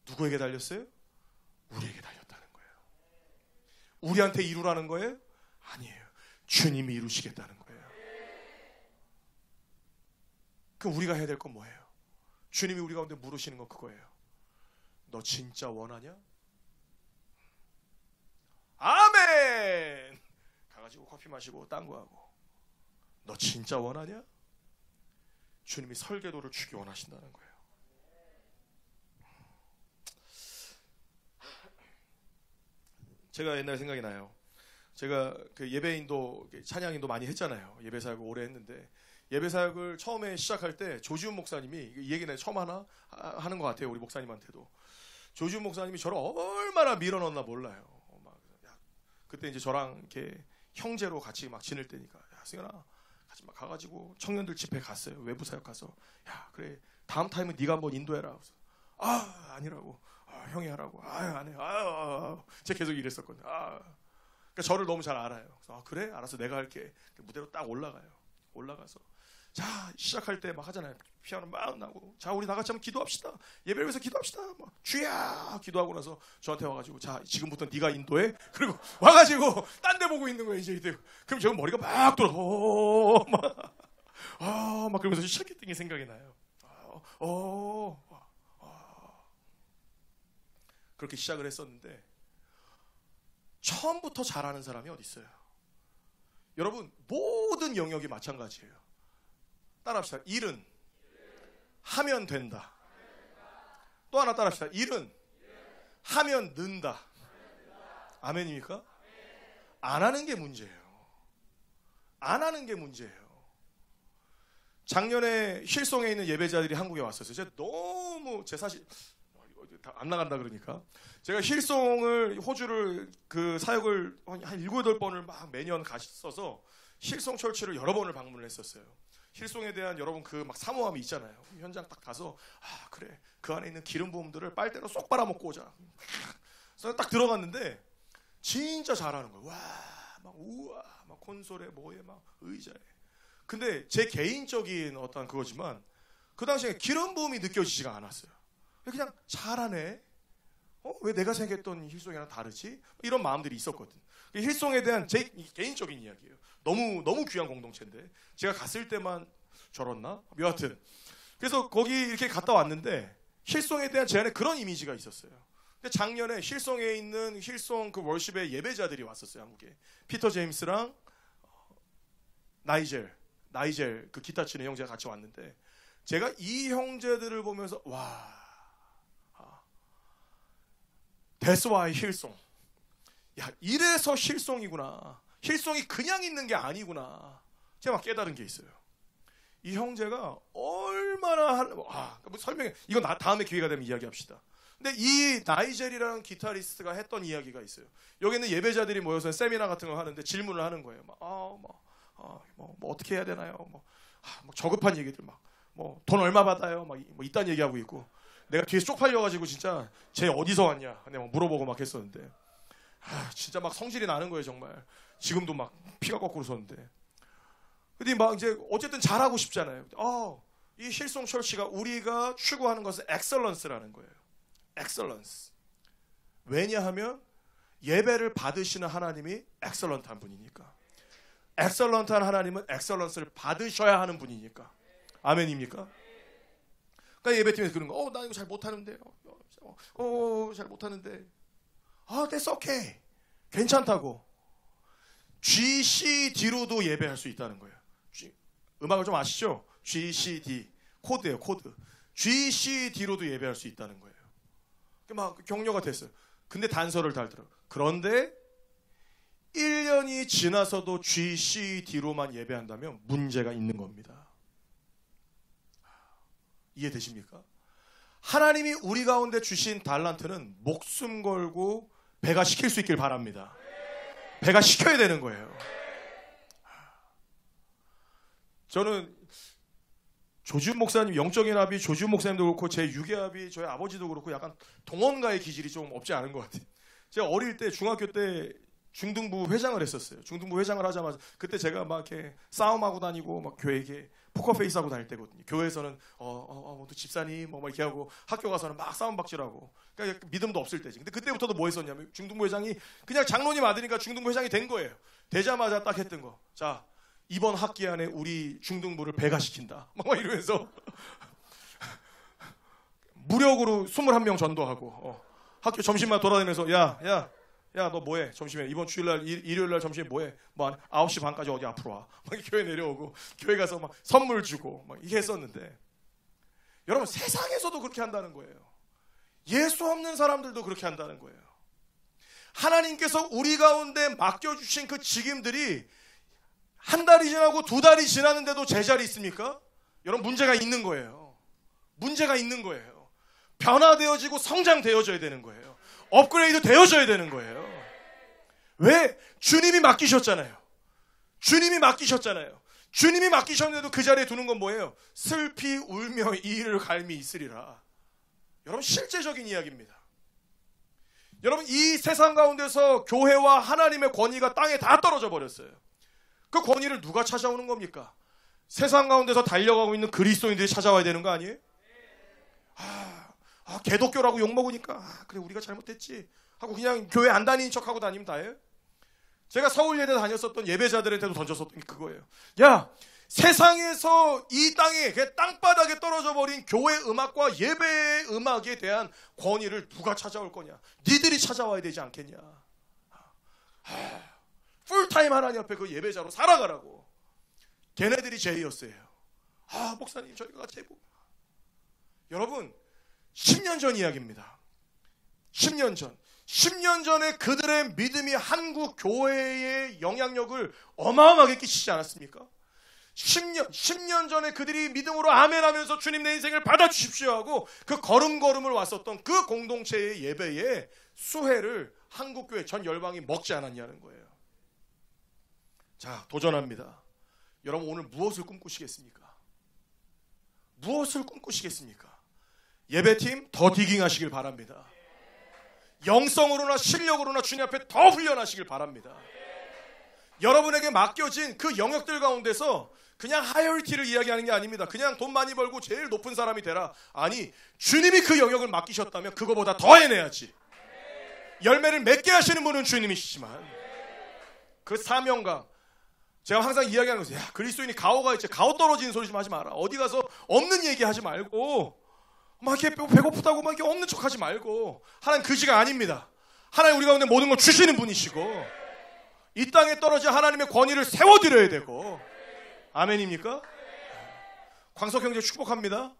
누구에게 달렸어요? 우리에게 달렸다는 거예요. 우리한테 이루라는 거예요? 아니에요. 주님이 이루시겠다는 거예요. 그럼 우리가 해야 될 건 뭐예요? 주님이 우리 가운데 물으시는 건 그거예요. 너 진짜 원하냐? 아멘! 가가지고 커피 마시고 딴 거 하고. 너 진짜 원하냐? 주님이 설계도를 주기 원하신다는 거예요. 제가 옛날에 생각이 나요. 제가 그 예배인도 찬양인도 많이 했잖아요. 예배 사역을 오래 했는데, 예배 사역을 처음에 시작할 때 조지훈 목사님이, 이 얘기는 처음 하는 것 같아요. 우리 목사님한테도. 조지훈 목사님이 저를 얼마나 밀어넣나 몰라요. 그때 이제 저랑 이렇게 형제로 같이 지낼 때니까, 야, 승현아, 같이 가가지고 청년들 집회 갔어요. 외부 사역 가서, 야, 그래, 다음 타임은 네가 한번 인도해라. 아니라고. 형이 하라고. 안 해. 제가 계속 이랬었거든요. 그러니까 저를 너무 잘 알아요. 그래서 그래? 알았어. 내가 할게. 무대로 딱 올라가요. 올라가서 자, 시작할 때 막 하잖아요. 피아노 막 나고, 자, 우리 다 같이 한번 기도합시다. 예배를 위해서 기도합시다. 막 주야 기도하고 나서 저한테 와가지고, 자, 지금부터 네가 인도해. 그리고 와가지고 딴 데 보고 있는 거예요. 이제 그럼 저 머리가 막 돌아. 막 그러면서 시작했던 게 생각이 나요. 그렇게 시작을 했었는데 처음부터 잘하는 사람이 어디 있어요? 여러분, 모든 영역이 마찬가지예요. 따라합시다. 일은 하면 된다. 또 하나 따라합시다. 일은 하면 는다. 아멘입니까? 안 하는 게 문제예요. 안 하는 게 문제예요. 작년에 힐송에 있는 예배자들이 한국에 왔었어요. 제가 너무, 제 사실 안 나간다 그러니까 제가 힐송을, 호주를 그 사역을 한 7, 8번을 막 매년 갔어서 힐송 철치를 여러 번을 방문을 했었어요. 힐송에 대한 여러분 그 막 사모함이 있잖아요. 현장 딱 가서, 아 그래, 그 안에 있는 기름 부음들을 빨대로 쏙 빨아먹고 오자. 그래서 딱 들어갔는데 진짜 잘하는 거예요. 와, 막 우와, 막 콘솔에 뭐에 막 의자에. 근데 제 개인적인 어떤 그거지만 그 당시에 기름 부음이 느껴지지가 않았어요. 그냥 잘하네. 왜 내가 생각했던 힐송이랑 다르지? 이런 마음들이 있었거든. 힐송에 대한 제 개인적인 이야기예요. 너무 귀한 공동체인데 제가 갔을 때만 저렇나? 여하튼 그래서 거기 이렇게 갔다 왔는데 힐송에 대한 제 안에 그런 이미지가 있었어요. 근데 작년에 힐송에 있는 힐송 그 월십의 예배자들이 왔었어요. 한국에 피터 제임스랑 나이젤 그 기타 치는 형제가 같이 왔는데 제가 이 형제들을 보면서 와, That's why 힐송. 야, 이래서 힐송이구나. 힐송이 그냥 있는 게 아니구나. 제가 막 깨달은 게 있어요. 이 형제가 얼마나 뭐 설명해. 이건 다음에 기회가 되면 이야기합시다. 근데 이 나이젤이라는 기타리스트가 했던 이야기가 있어요. 여기 있는 예배자들이 모여서 세미나 같은 거 하는데 질문을 하는 거예요. 뭐 어떻게 해야 되나요? 뭐 저급한 얘기들 뭐 돈 얼마 받아요? 뭐 이딴 얘기하고 있고. 내가 뒤에 쪽팔려가지고 진짜 쟤 어디서 왔냐? 내가 막 물어보고 막 했었는데, 진짜 막 성질이 나는 거예요 정말. 지금도 막 피가 거꾸로 섰는데. 근데 막 이제 어쨌든 잘하고 싶잖아요. 이 힐송 철치가 우리가 추구하는 것은 엑셀런스라는 거예요. 엑셀런스. 왜냐하면 예배를 받으시는 하나님이 엑셀런트한 분이니까. 엑셀런트한 하나님은 엑셀런스를 받으셔야 하는 분이니까. 아멘입니까? 그러니까 예배팀에서 그런 거, 나 이거 잘 못하는데, 잘 못하는데, that's okay. 괜찮다고. G, C, D로도 예배할 수 있다는 거예요. 음악을 좀 아시죠? G, C, D. 코드예요, 코드. G, C, D로도 예배할 수 있다는 거예요. 막 격려가 됐어요. 근데 단서를 달더라. 그런데 1년이 지나서도 G, C, D로만 예배한다면 문제가 있는 겁니다. 이해되십니까? 하나님이 우리 가운데 주신 달란트는 목숨 걸고 배가 시킬 수 있길 바랍니다. 배가 시켜야 되는 거예요. 저는 조지훈 목사님, 영적인 아비 조지훈 목사님도 그렇고 제 유괴아비 저희 아버지도 그렇고 약간 동원가의 기질이 좀 없지 않은 것 같아요. 제가 어릴 때 중학교 때 중등부 회장을 했었어요. 중등부 회장을 하자마자 그때 제가 막 이렇게 싸움하고 다니고 막 교회에 이렇게 포커페이스 하고 다닐 때거든요. 교회에서는 또 집사님 뭐 이렇게 하고 학교 가서는 막 싸움박질하고, 그러니까 믿음도 없을 때지. 근데 그때부터도 뭐 했었냐면 중등부 회장이 그냥 장로님 아들이니까 중등부 회장이 된 거예요. 되자마자 딱 했던 거. 자, 이번 학기 안에 우리 중등부를 배가시킨다. 막 이러면서 무력으로 21명 전도하고 학교 점심만 돌아다니면서 야 너 뭐해? 점심에 이번 주일날 일요일날 점심에 뭐해? 뭐 9시 반까지 어디 앞으로 와. 막 교회 내려오고 교회 가서 막 선물 주고 막 이게 했었는데, 여러분 세상에서도 그렇게 한다는 거예요. 예수 없는 사람들도 그렇게 한다는 거예요. 하나님께서 우리 가운데 맡겨주신 그 직임들이 한 달이 지나고 2달이 지났는데도 제자리 있습니까? 여러분 문제가 있는 거예요. 문제가 있는 거예요. 변화되어지고 성장되어져야 되는 거예요. 업그레이드 되어져야 되는 거예요. 왜? 주님이 맡기셨잖아요. 주님이 맡기셨잖아요. 주님이 맡기셨는데도 그 자리에 두는 건 뭐예요? 슬피 울며 이를 갈미 있으리라. 여러분 실제적인 이야기입니다. 여러분 이 세상 가운데서 교회와 하나님의 권위가 땅에 다 떨어져 버렸어요. 그 권위를 누가 찾아오는 겁니까? 세상 가운데서 달려가고 있는 그리스도인들이 찾아와야 되는 거 아니에요? 개독교라고 욕먹으니까 그래 우리가 잘못했지 하고 그냥 교회 안 다니는 척하고 다니면 다예요? 제가 서울예대 다녔었던 예배자들한테도 던졌었던 게 그거예요. 야, 세상에서 이 땅에 땅바닥에 떨어져 버린 교회 음악과 예배의 음악에 대한 권위를 누가 찾아올 거냐? 니들이 찾아와야 되지 않겠냐? 풀타임 하나님 앞에 그 예배자로 살아가라고. 걔네들이 제의였어요. 목사님 저희가 제복. 여러분 10년 전 이야기입니다. 10년 전에 그들의 믿음이 한국 교회의 영향력을 어마어마하게 끼치지 않았습니까? 10년 전에 그들이 믿음으로 아멘 하면서 주님 내 인생을 받아주십시오 하고 그 걸음걸음을 왔었던 그 공동체의 예배에 수혜를 한국교회 전 열방이 먹지 않았냐는 거예요. 자, 도전합니다. 여러분 오늘 무엇을 꿈꾸시겠습니까? 무엇을 꿈꾸시겠습니까? 예배팀 더 디깅하시길 바랍니다. 영성으로나 실력으로나 주님 앞에 더 훈련하시길 바랍니다. 여러분에게 맡겨진 그 영역들 가운데서 그냥 하이어리티를 이야기하는 게 아닙니다. 그냥 돈 많이 벌고 제일 높은 사람이 되라. 아니, 주님이 그 영역을 맡기셨다면 그거보다 더 해내야지. 열매를 맺게 하시는 분은 주님이시지만 그 사명감, 제가 항상 이야기하는 것은 야, 그리스도인이 가오가 있지. 가오 떨어지는 소리 좀 하지 마라. 어디 가서 없는 얘기 하지 말고 막 이렇게 배고프다고 막 이렇게 없는 척 하지 말고. 하나님 그지가 아닙니다. 하나님 우리 가운데 모든 걸 주시는 분이시고 이 땅에 떨어진 하나님의 권위를 세워드려야 되고. 아멘입니까? 광석형제 축복합니다.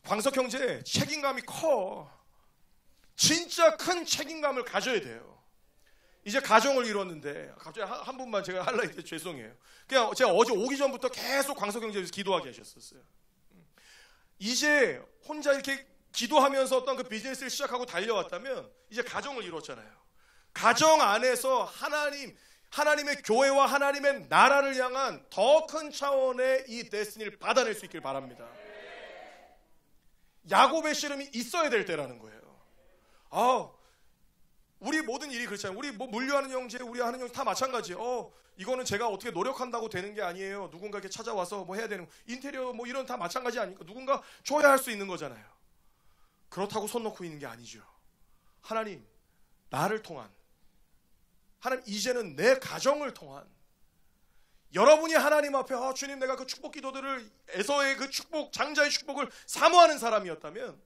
광석형제 책임감이 커. 진짜 큰 책임감을 가져야 돼요. 이제 가정을 이뤘는데 갑자기 한 분만 제가 하려고 죄송해요. 그냥 제가 어제 오기 전부터 계속 광석형제에서 기도하게 하셨었어요. 이제 혼자 이렇게 기도하면서 어떤 그 비즈니스를 시작하고 달려왔다면 이제 가정을 이뤘잖아요. 가정 안에서 하나님의 교회와 하나님의 나라를 향한 더 큰 차원의 이 데스티니를 받아낼 수 있길 바랍니다. 야곱의 씨름이 있어야 될 때라는 거예요. 우리 모든 일이 그렇잖아요. 우리 뭐 물류하는 형제, 우리 하는 형제 다 마찬가지예요. 이거는 제가 어떻게 노력한다고 되는 게 아니에요. 누군가 이렇게 찾아와서 뭐 해야 되는, 인테리어 뭐 이런 다 마찬가지 아닙니까? 누군가 줘야 할 수 있는 거잖아요. 그렇다고 손 놓고 있는 게 아니죠. 하나님, 나를 통한, 하나님 이제는 내 가정을 통한, 여러분이 하나님 앞에 주님 내가 그 축복 기도들을 에서의 그 축복, 장자의 축복을 사모하는 사람이었다면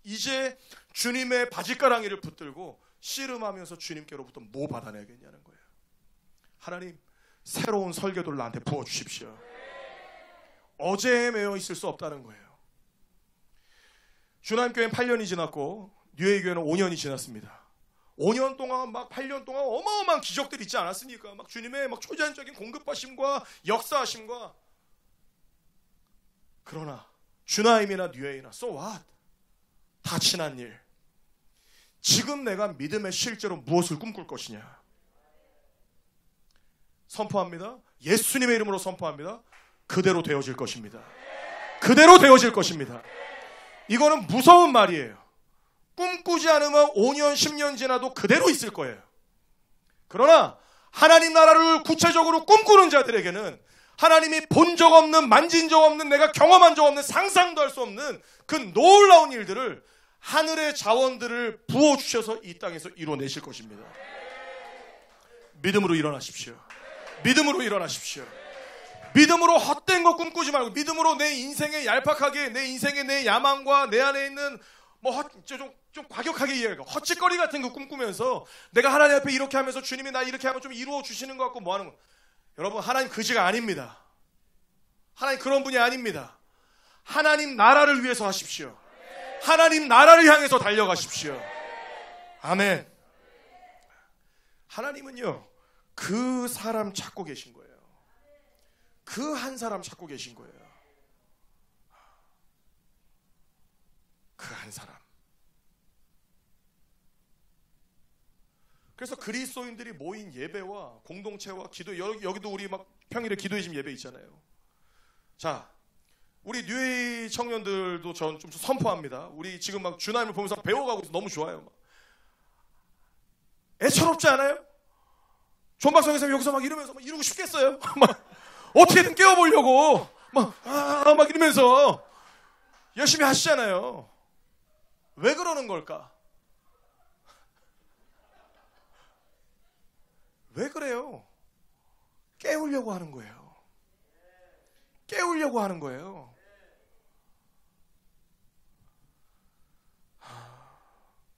이제 주님의 바짓가랑이를 붙들고 씨름하면서 주님께로부터 뭐 받아내겠냐는 거예요. 하나님, 새로운 설교들을 나한테 부어주십시오. 어제에 매여 있을 수 없다는 거예요. 주나님교회는 8년이 지났고 뉴에이교회는 5년이 지났습니다. 5년 동안 8년 동안 어마어마한 기적들이 있지 않았습니까? 주님의 초자연적인 공급하심과 역사하심과. 그러나 주나임이나 뉴에이나 so what? 다 지난 일. 지금 내가 믿음의 실제로 무엇을 꿈꿀 것이냐? 선포합니다. 예수님의 이름으로 선포합니다. 그대로 되어질 것입니다. 그대로 되어질 것입니다. 이거는 무서운 말이에요. 꿈꾸지 않으면 5년, 10년 지나도 그대로 있을 거예요. 그러나 하나님 나라를 구체적으로 꿈꾸는 자들에게는 하나님이 본 적 없는, 만진 적 없는, 내가 경험한 적 없는, 상상도 할 수 없는 그 놀라운 일들을 하늘의 자원들을 부어주셔서 이 땅에서 이뤄내실 것입니다. 믿음으로 일어나십시오. 믿음으로 일어나십시오. 믿음으로 헛된 거 꿈꾸지 말고, 믿음으로 내 인생에 얄팍하게, 내 인생의 내 야망과 내 안에 있는 좀 과격하게 이해해요. 헛짓거리 같은 거 꿈꾸면서 내가 하나님 앞에 이렇게 하면서 주님이 나 이렇게 하면 좀 이루어 주시는 것 같고 뭐 하는 거. 여러분, 하나님 그지가 아닙니다. 하나님 그런 분이 아닙니다. 하나님 나라를 위해서 하십시오. 하나님 나라를 향해서 달려가십시오. 아멘. 하나님은요, 그 사람 찾고 계신 거예요. 그 한 사람 찾고 계신 거예요. 그 한 사람. 그래서 그리스도인들이 모인 예배와 공동체와 기도, 여기도 우리 평일에 기도의 집 예배 있잖아요. 자, 우리 뉴에이 청년들도 전 좀 선포합니다. 우리 지금 주나님을 보면서 배워가고 있어서 너무 좋아요. 애처롭지 않아요? 존박성에서 여기서 이러면서 이러고 싶겠어요? 어떻게든 깨워보려고 막 이러면서 열심히 하시잖아요. 왜 그러는 걸까? 왜 그래요? 깨우려고 하는 거예요. 깨우려고 하는 거예요.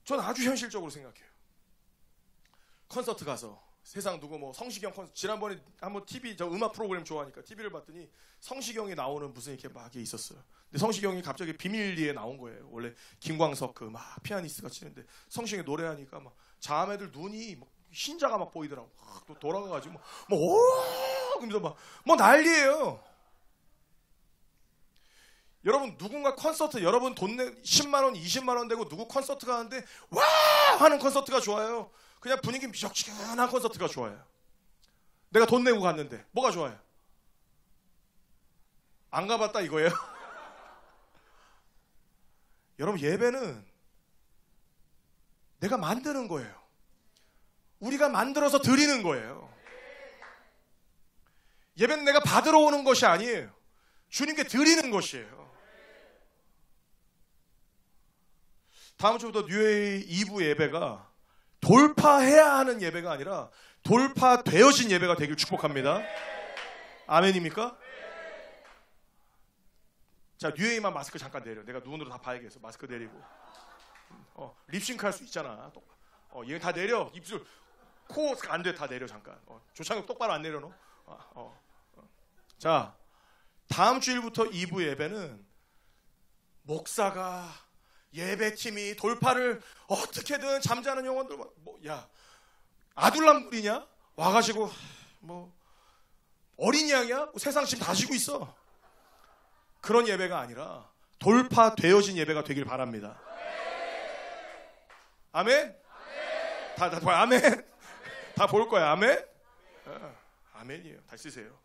저는 아주 현실적으로 생각해요. 콘서트 가서 세상 누구 뭐 성시경 콘서트, 지난번에 한번 TV 저 음악 프로그램 좋아하니까 TV를 봤더니 성시경이 나오는 무슨 이렇게 막 있었어요. 근데 성시경이 갑자기 비밀리에 나온 거예요. 원래 김광석 그 막 피아니스트가 치는데 성시경이 노래하니까 막 자매들 눈이 막 흰자가 막 보이더라고. 또 돌아가가지고 오 그러면서 막 뭐 난리예요. 여러분 누군가 콘서트 여러분 돈 내 10만 원, 20만 원 되고 누구 콘서트 가는데 와 하는 콘서트가 좋아요. 그냥 분위기 미적지근한 콘서트가 좋아요. 내가 돈 내고 갔는데 뭐가 좋아요? 안 가봤다 이거예요. 여러분 예배는 내가 만드는 거예요. 우리가 만들어서 드리는 거예요. 예배는 내가 받으러 오는 것이 아니에요. 주님께 드리는 것이에요. 다음 주부터 뉴에이 2부 예배가 돌파해야 하는 예배가 아니라 돌파되어진 예배가 되길 축복합니다. 아멘입니까? 자, 뉴에이만 마스크 잠깐 내려. 내가 눈으로 다 봐야겠어. 마스크 내리고. 립싱크 할 수 있잖아. 얘 다 내려. 입술, 코 안 돼. 다 내려 잠깐. 조창혁 똑바로 안 내려놓어. 자, 다음 주일부터 2부 예배는 목사가 예배팀이 돌파를 어떻게든 잠자는 영혼들 아둘람 누리냐? 와가지고 어린 양이야? 세상 지금 다 지고 있어. 그런 예배가 아니라 돌파되어진 예배가 되길 바랍니다. 아멘? 다 아멘? 다 볼 거야. 아멘? 아멘이에요. 다시 쓰세요.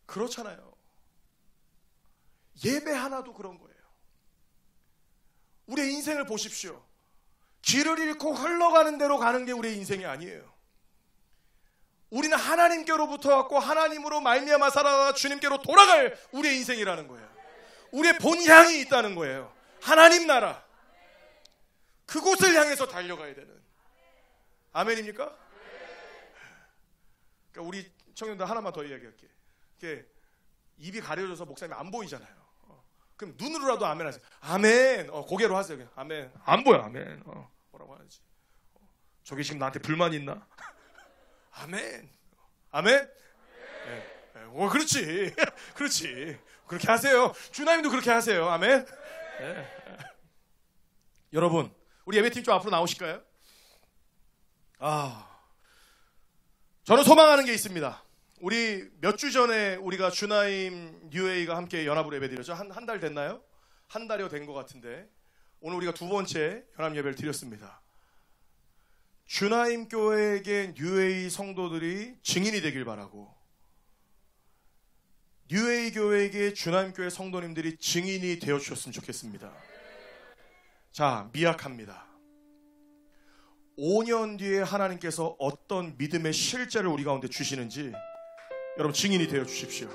그렇잖아요. 예배 하나도 그런 거예요. 우리의 인생을 보십시오. 길을 잃고 흘러가는 대로 가는 게 우리의 인생이 아니에요. 우리는 하나님께로부터 왔고 하나님으로 말미암아 살아가 주님께로 돌아갈 우리의 인생이라는 거예요. 우리의 본향이 있다는 거예요. 하나님 나라. 그곳을 향해서 달려가야 되는. 아멘입니까? 그러니까 우리 청년들 하나만 더 이야기할게. 이렇게 입이 가려져서 목사님이 안 보이잖아요. 그럼 눈으로라도 아멘 하세요. 아멘. 고개로 하세요. 그냥. 아멘. 안 보여. 아멘. 뭐라고 하는지. 저기 지금 나한테 불만 있나? 아멘. 아멘. 네. 그렇지. 그렇지. 그렇게 하세요. 주나님도 그렇게 하세요. 아멘. 네. 여러분, 우리 예배팀 좀 앞으로 나오실까요? 저는 소망하는 게 있습니다. 우리 몇 주 전에 우리가 주나임 뉴에이가 함께 연합으로 예배드렸죠. 한 달 됐나요? 한 달여 된 것 같은데 오늘 우리가 두 번째 연합 예배를 드렸습니다. 주나임 교회에게 뉴에이 성도들이 증인이 되길 바라고 뉴에이 교회에게 주나임 교회 성도님들이 증인이 되어 주셨으면 좋겠습니다. 자, 미약합니다. 5년 뒤에 하나님께서 어떤 믿음의 실제를 우리 가운데 주시는지 여러분 증인이 되어 주십시오.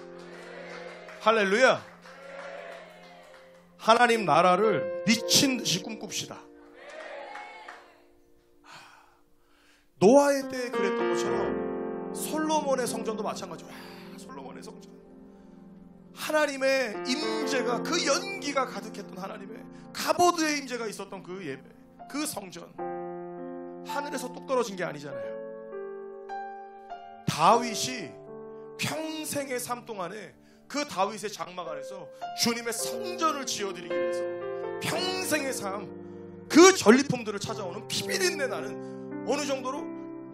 할렐루야. 하나님 나라를 미친 듯이 꿈꿉시다. 노아의 때에 그랬던 것처럼 솔로몬의 성전도 마찬가지로 솔로몬의 성전 하나님의 임재가 그 연기가 가득했던 하나님의 가보드의 임재가 있었던 그 예배 그 성전 하늘에서 뚝 떨어진 게 아니잖아요. 다윗이 평생의 삶 동안에 그 다윗의 장막 안에서 주님의 성전을 지어드리기 위해서 평생의 삶 그 전리품들을 찾아오는 피비린내 나는 어느 정도로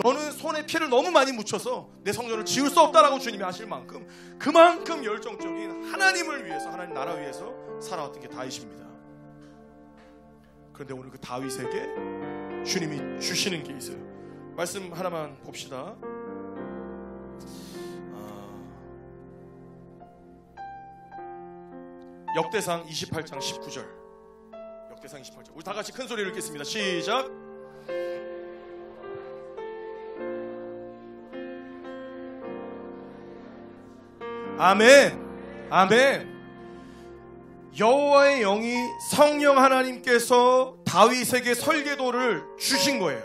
너는 손에 피를 너무 많이 묻혀서 내 성전을 지을 수 없다라고 주님이 하실 만큼 그만큼 열정적인 하나님을 위해서 하나님 나라 위해서 살아왔던 게 다윗입니다. 그런데 오늘 그 다윗에게 주님이 주시는 게 있어요. 말씀 하나만 봅시다. 역대상 28장 19절. 역대상 28절. 우리 다 같이 큰 소리를 읽겠습니다. 시작. 아멘. 아멘. 여호와의 영이 성령 하나님께서 다윗에게 설계도를 주신 거예요.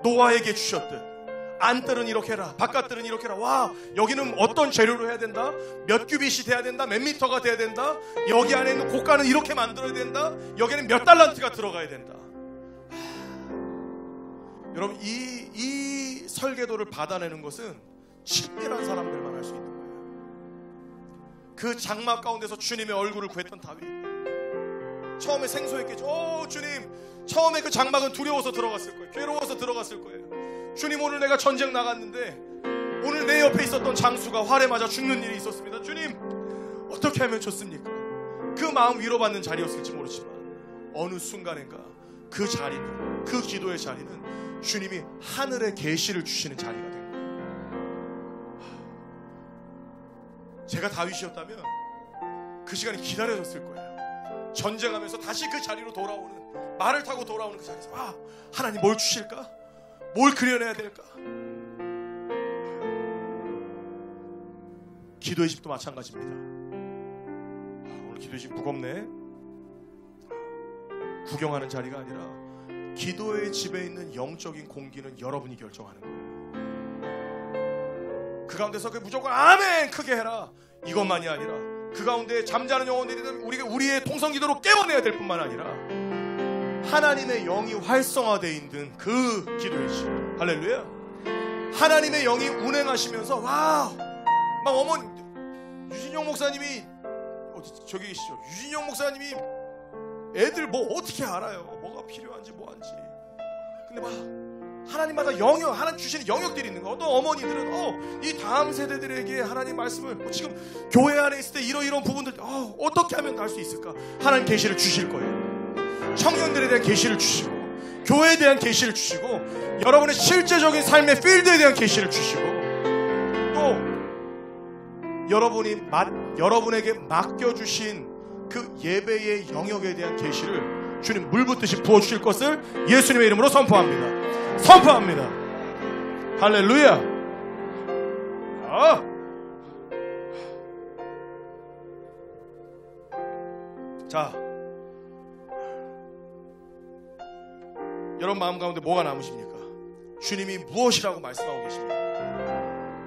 노아에게 주셨듯 안뜰은 이렇게 해라, 바깥뜰은 이렇게 해라. 와, 여기는 어떤 재료로 해야 된다, 몇 규빗이 돼야 된다, 몇 미터가 돼야 된다, 여기 안에 있는 고가는 이렇게 만들어야 된다, 여기는 몇 달란트가 들어가야 된다. 여러분, 이 설계도를 받아내는 것은 친밀한 사람들만 할 수 있는 거예요. 그 장막 가운데서 주님의 얼굴을 구했던 다윗, 처음에 생소했겠죠. 주님, 처음에 그 장막은 두려워서 들어갔을 거예요. 괴로워서 들어갔을 거예요. 주님, 오늘 내가 전쟁 나갔는데 오늘 내 옆에 있었던 장수가 활에 맞아 죽는 일이 있었습니다. 주님, 어떻게 하면 좋습니까? 그 마음 위로받는 자리였을지 모르지만 어느 순간인가 그 자리는, 그 기도의 자리는 주님이 하늘의 계시를 주시는 자리가 된 거예요. 제가 다윗이었다면 그 시간이 기다려졌을 거예요. 전쟁하면서 다시 그 자리로 돌아오는, 말을 타고 돌아오는 그 자리에서, 아, 하나님 뭘 주실까? 뭘 그려내야 될까? 기도의 집도 마찬가지입니다. 오늘 기도의 집 무겁네. 구경하는 자리가 아니라 기도의 집에 있는 영적인 공기는 여러분이 결정하는 거예요. 그 가운데서 무조건 아멘 크게 해라, 이것만이 아니라 그 가운데 잠자는 영혼들이든 우리의 통성기도로 깨워내야 될 뿐만 아니라 하나님의 영이 활성화되어 있는 그 기도의 집. 할렐루야. 하나님의 영이 운행하시면서, 와, 막 어머니 유진영 목사님이 저기 계시죠. 유진영 목사님이 애들 뭐 어떻게 알아요, 뭐가 필요한지 뭐한지. 근데 막 하나님마다 영역, 하나님 주시는 영역들이 있는 거예요. 어떤 어머니들은 이 다음 세대들에게 하나님 말씀을 지금 교회 안에 있을 때 이런 부분들 어떻게 하면 갈 수 있을까? 하나님 계시를 주실 거예요. 청년들에 대한 계시를 주시고, 교회에 대한 계시를 주시고, 여러분의 실제적인 삶의 필드에 대한 계시를 주시고, 또 여러분에게 맡겨주신 그 예배의 영역에 대한 계시를 주님 물붓듯이 부어주실 것을 예수님의 이름으로 선포합니다. 선포합니다. 할렐루야. 자, 여러분 마음 가운데 뭐가 남으십니까? 주님이 무엇이라고 말씀하고 계십니까?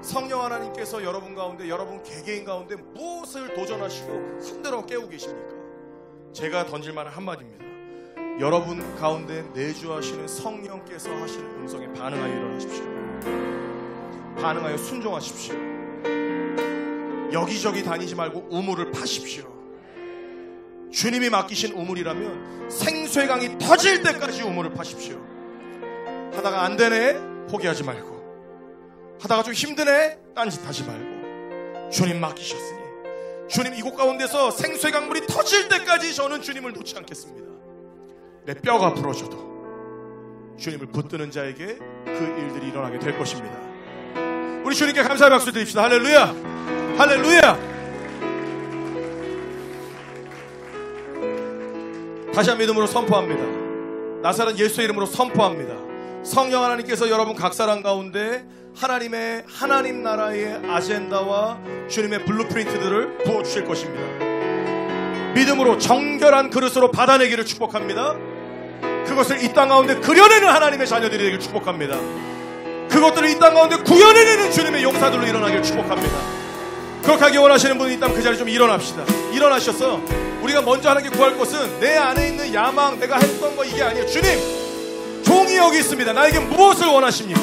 성령 하나님께서 여러분 가운데, 여러분 개개인 가운데 무엇을 도전하시고 흔들어 깨우고 계십니까? 제가 던질 만한 한마디입니다. 여러분 가운데 내주하시는 성령께서 하시는 음성에 반응하여 일어나십시오. 반응하여 순종하십시오. 여기저기 다니지 말고 우물을 파십시오. 주님이 맡기신 우물이라면 생수의 강이 터질 때까지 우물을 파십시오. 하다가 안 되네, 포기하지 말고. 하다가 좀 힘드네, 딴짓하지 말고. 주님 맡기셨으니 주님 이곳 가운데서 생수의 강물이 터질 때까지 저는 주님을 놓지 않겠습니다. 내 뼈가 부러져도 주님을 붙드는 자에게 그 일들이 일어나게 될 것입니다. 우리 주님께 감사의 박수 드립시다. 할렐루야. 할렐루야. 다시 한 믿음으로 선포합니다. 나사렛 예수의 이름으로 선포합니다. 성령 하나님께서 여러분 각 사람 가운데 하나님 나라의 아젠다와 주님의 블루프린트들을 부어주실 것입니다. 믿음으로 정결한 그릇으로 받아내기를 축복합니다. 그것을 이 땅 가운데 그려내는 하나님의 자녀들이 되기를 축복합니다. 그것들을 이 땅 가운데 구현해내는 주님의 용사들로 일어나기를 축복합니다. 그렇게 하기 원하시는 분이 있다면 그 자리에 좀 일어납시다. 일어나셔서 우리가 먼저 하나님께 구할 것은 내 안에 있는 야망, 내가 했던 거 이게 아니에요. 주님, 종이 여기 있습니다. 나에게 무엇을 원하십니까?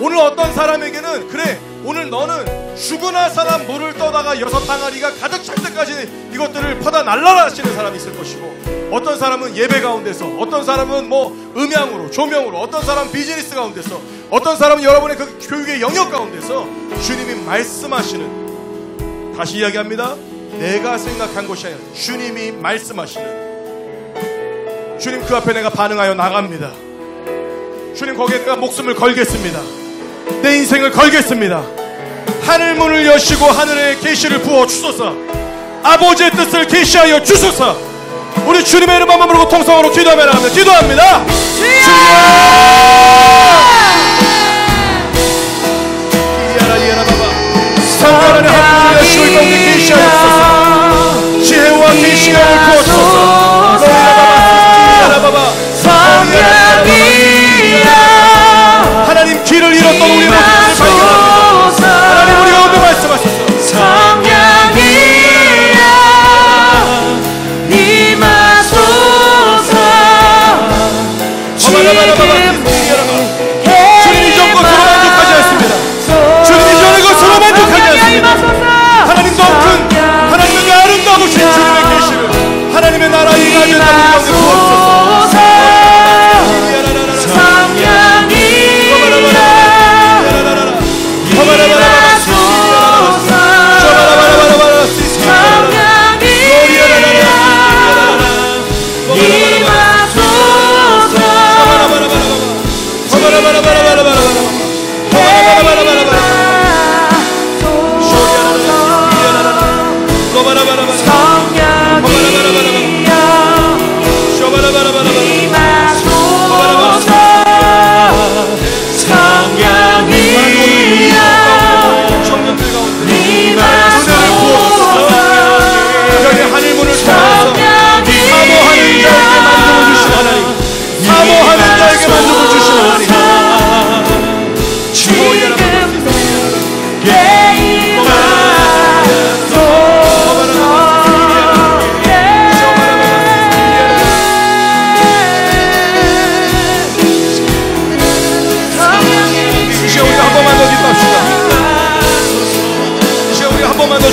오늘 어떤 사람에게는 그래, 오늘 너는 죽으나 사람 물을 떠다가 6항아리가 가득 찰 때까지 이것들을 퍼다 날라라 하시는 사람이 있을 것이고, 어떤 사람은 예배 가운데서, 어떤 사람은 음향으로, 조명으로, 어떤 사람은 비즈니스 가운데서, 어떤 사람은 여러분의 그 교육의 영역 가운데서 주님이 말씀하시는, 다시 이야기합니다. 내가 생각한 것이 아니라 주님이 말씀하시는, 주님 그 앞에 내가 반응하여 나갑니다. 주님 거기에 내가 목숨을 걸겠습니다. 내 인생을 걸겠습니다. 하늘 문을 여시고 하늘의 계시를 부어 주소서. 아버지의 뜻을 계시하여 주소서. 우리 주님의 이름 한번 부르고 통성으로 기도하며 나갑니다. 기도합니다. 성령의 하나님 하나님 우리 가운데 계시하옵소서. 지혜와 계시가 부어주소서. 하나님 길을 잃었던 우리 모습을 발견합니다. 하나님 우리 가운데 말씀하소서. 성령이여 임하소서. 주님 이 전 것으로 만족하지 않습니다. 주님 이 전의 것으로 만족하지 않습니다. 하나님 더 큰, 하나님의 아름다우신 주님의 계시를, 하나님의 나라 임하는 우리 가운데 부어주소서.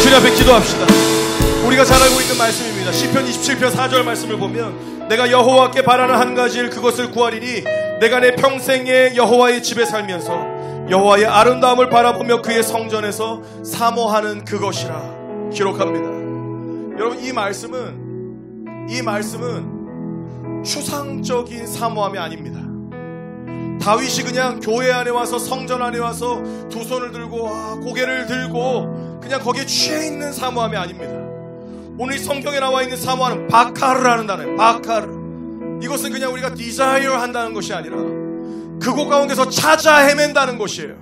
주님 앞에 기도합시다. 우리가 잘 알고 있는 말씀입니다. 시편 27편 4절 말씀을 보면 내가 여호와께 바라는 한 가지 일 그것을 구하리니 내가 내 평생에 여호와의 집에 살면서 여호와의 아름다움을 바라보며 그의 성전에서 사모하는 그것이라 기록합니다. 여러분 이 말씀은 추상적인 사모함이 아닙니다. 다윗이 그냥 교회 안에 와서 성전 안에 와서 두 손을 들고 고개를 들고 그냥 거기에 취해 있는 사모함이 아닙니다. 오늘 성경에 나와 있는 사모함은 바카르라는 단어예요. 바카르. 이것은 그냥 우리가 desire 한다는 것이 아니라 그곳 가운데서 찾아 헤맨다는 것이에요.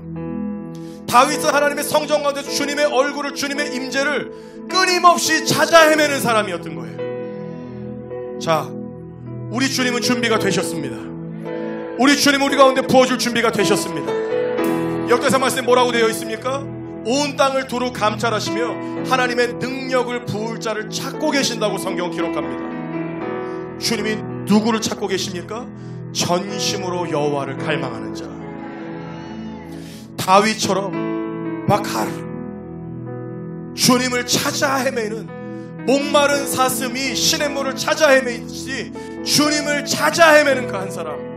다윗은 하나님의 성전 가운데서 주님의 얼굴을, 주님의 임재를 끊임없이 찾아 헤매는 사람이었던 거예요. 자, 우리 주님은 준비가 되셨습니다. 우리 주님은 우리 가운데 부어줄 준비가 되셨습니다. 역대상 말씀에 뭐라고 되어 있습니까? 온 땅을 두루 감찰하시며 하나님의 능력을 부을 자를 찾고 계신다고 성경 기록합니다. 주님이 누구를 찾고 계십니까? 전심으로 여호와를 갈망하는 자. 다윗처럼 바카르, 주님을 찾아 헤매는, 목마른 사슴이 시냇물을 찾아 헤매듯이 주님을 찾아 헤매는 그 한 사람.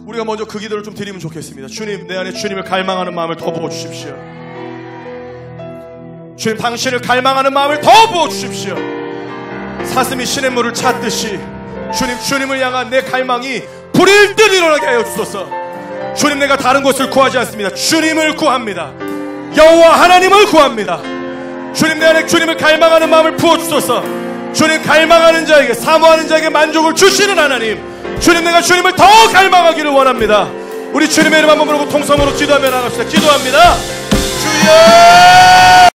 우리가 먼저 그 기도를 좀 드리면 좋겠습니다. 주님, 내 안에 주님을 갈망하는 마음을 더 부어주십시오. 주님, 당신을 갈망하는 마음을 더 부어주십시오. 사슴이 시냇물을 찾듯이 주님을 향한 내 갈망이 불일 듯 일어나게 하여 주소서. 주님, 내가 다른 것을 구하지 않습니다. 주님을 구합니다. 여호와 하나님을 구합니다. 주님, 내 안에 주님을 갈망하는 마음을 부어주소서. 주님, 갈망하는 자에게, 사모하는 자에게 만족을 주시는 하나님, 주님, 내가 주님을 더 갈망하기를 원합니다. 우리 주님의 이름 한번 부르고 통성으로 기도하며 나갑시다. 기도합니다. 주여!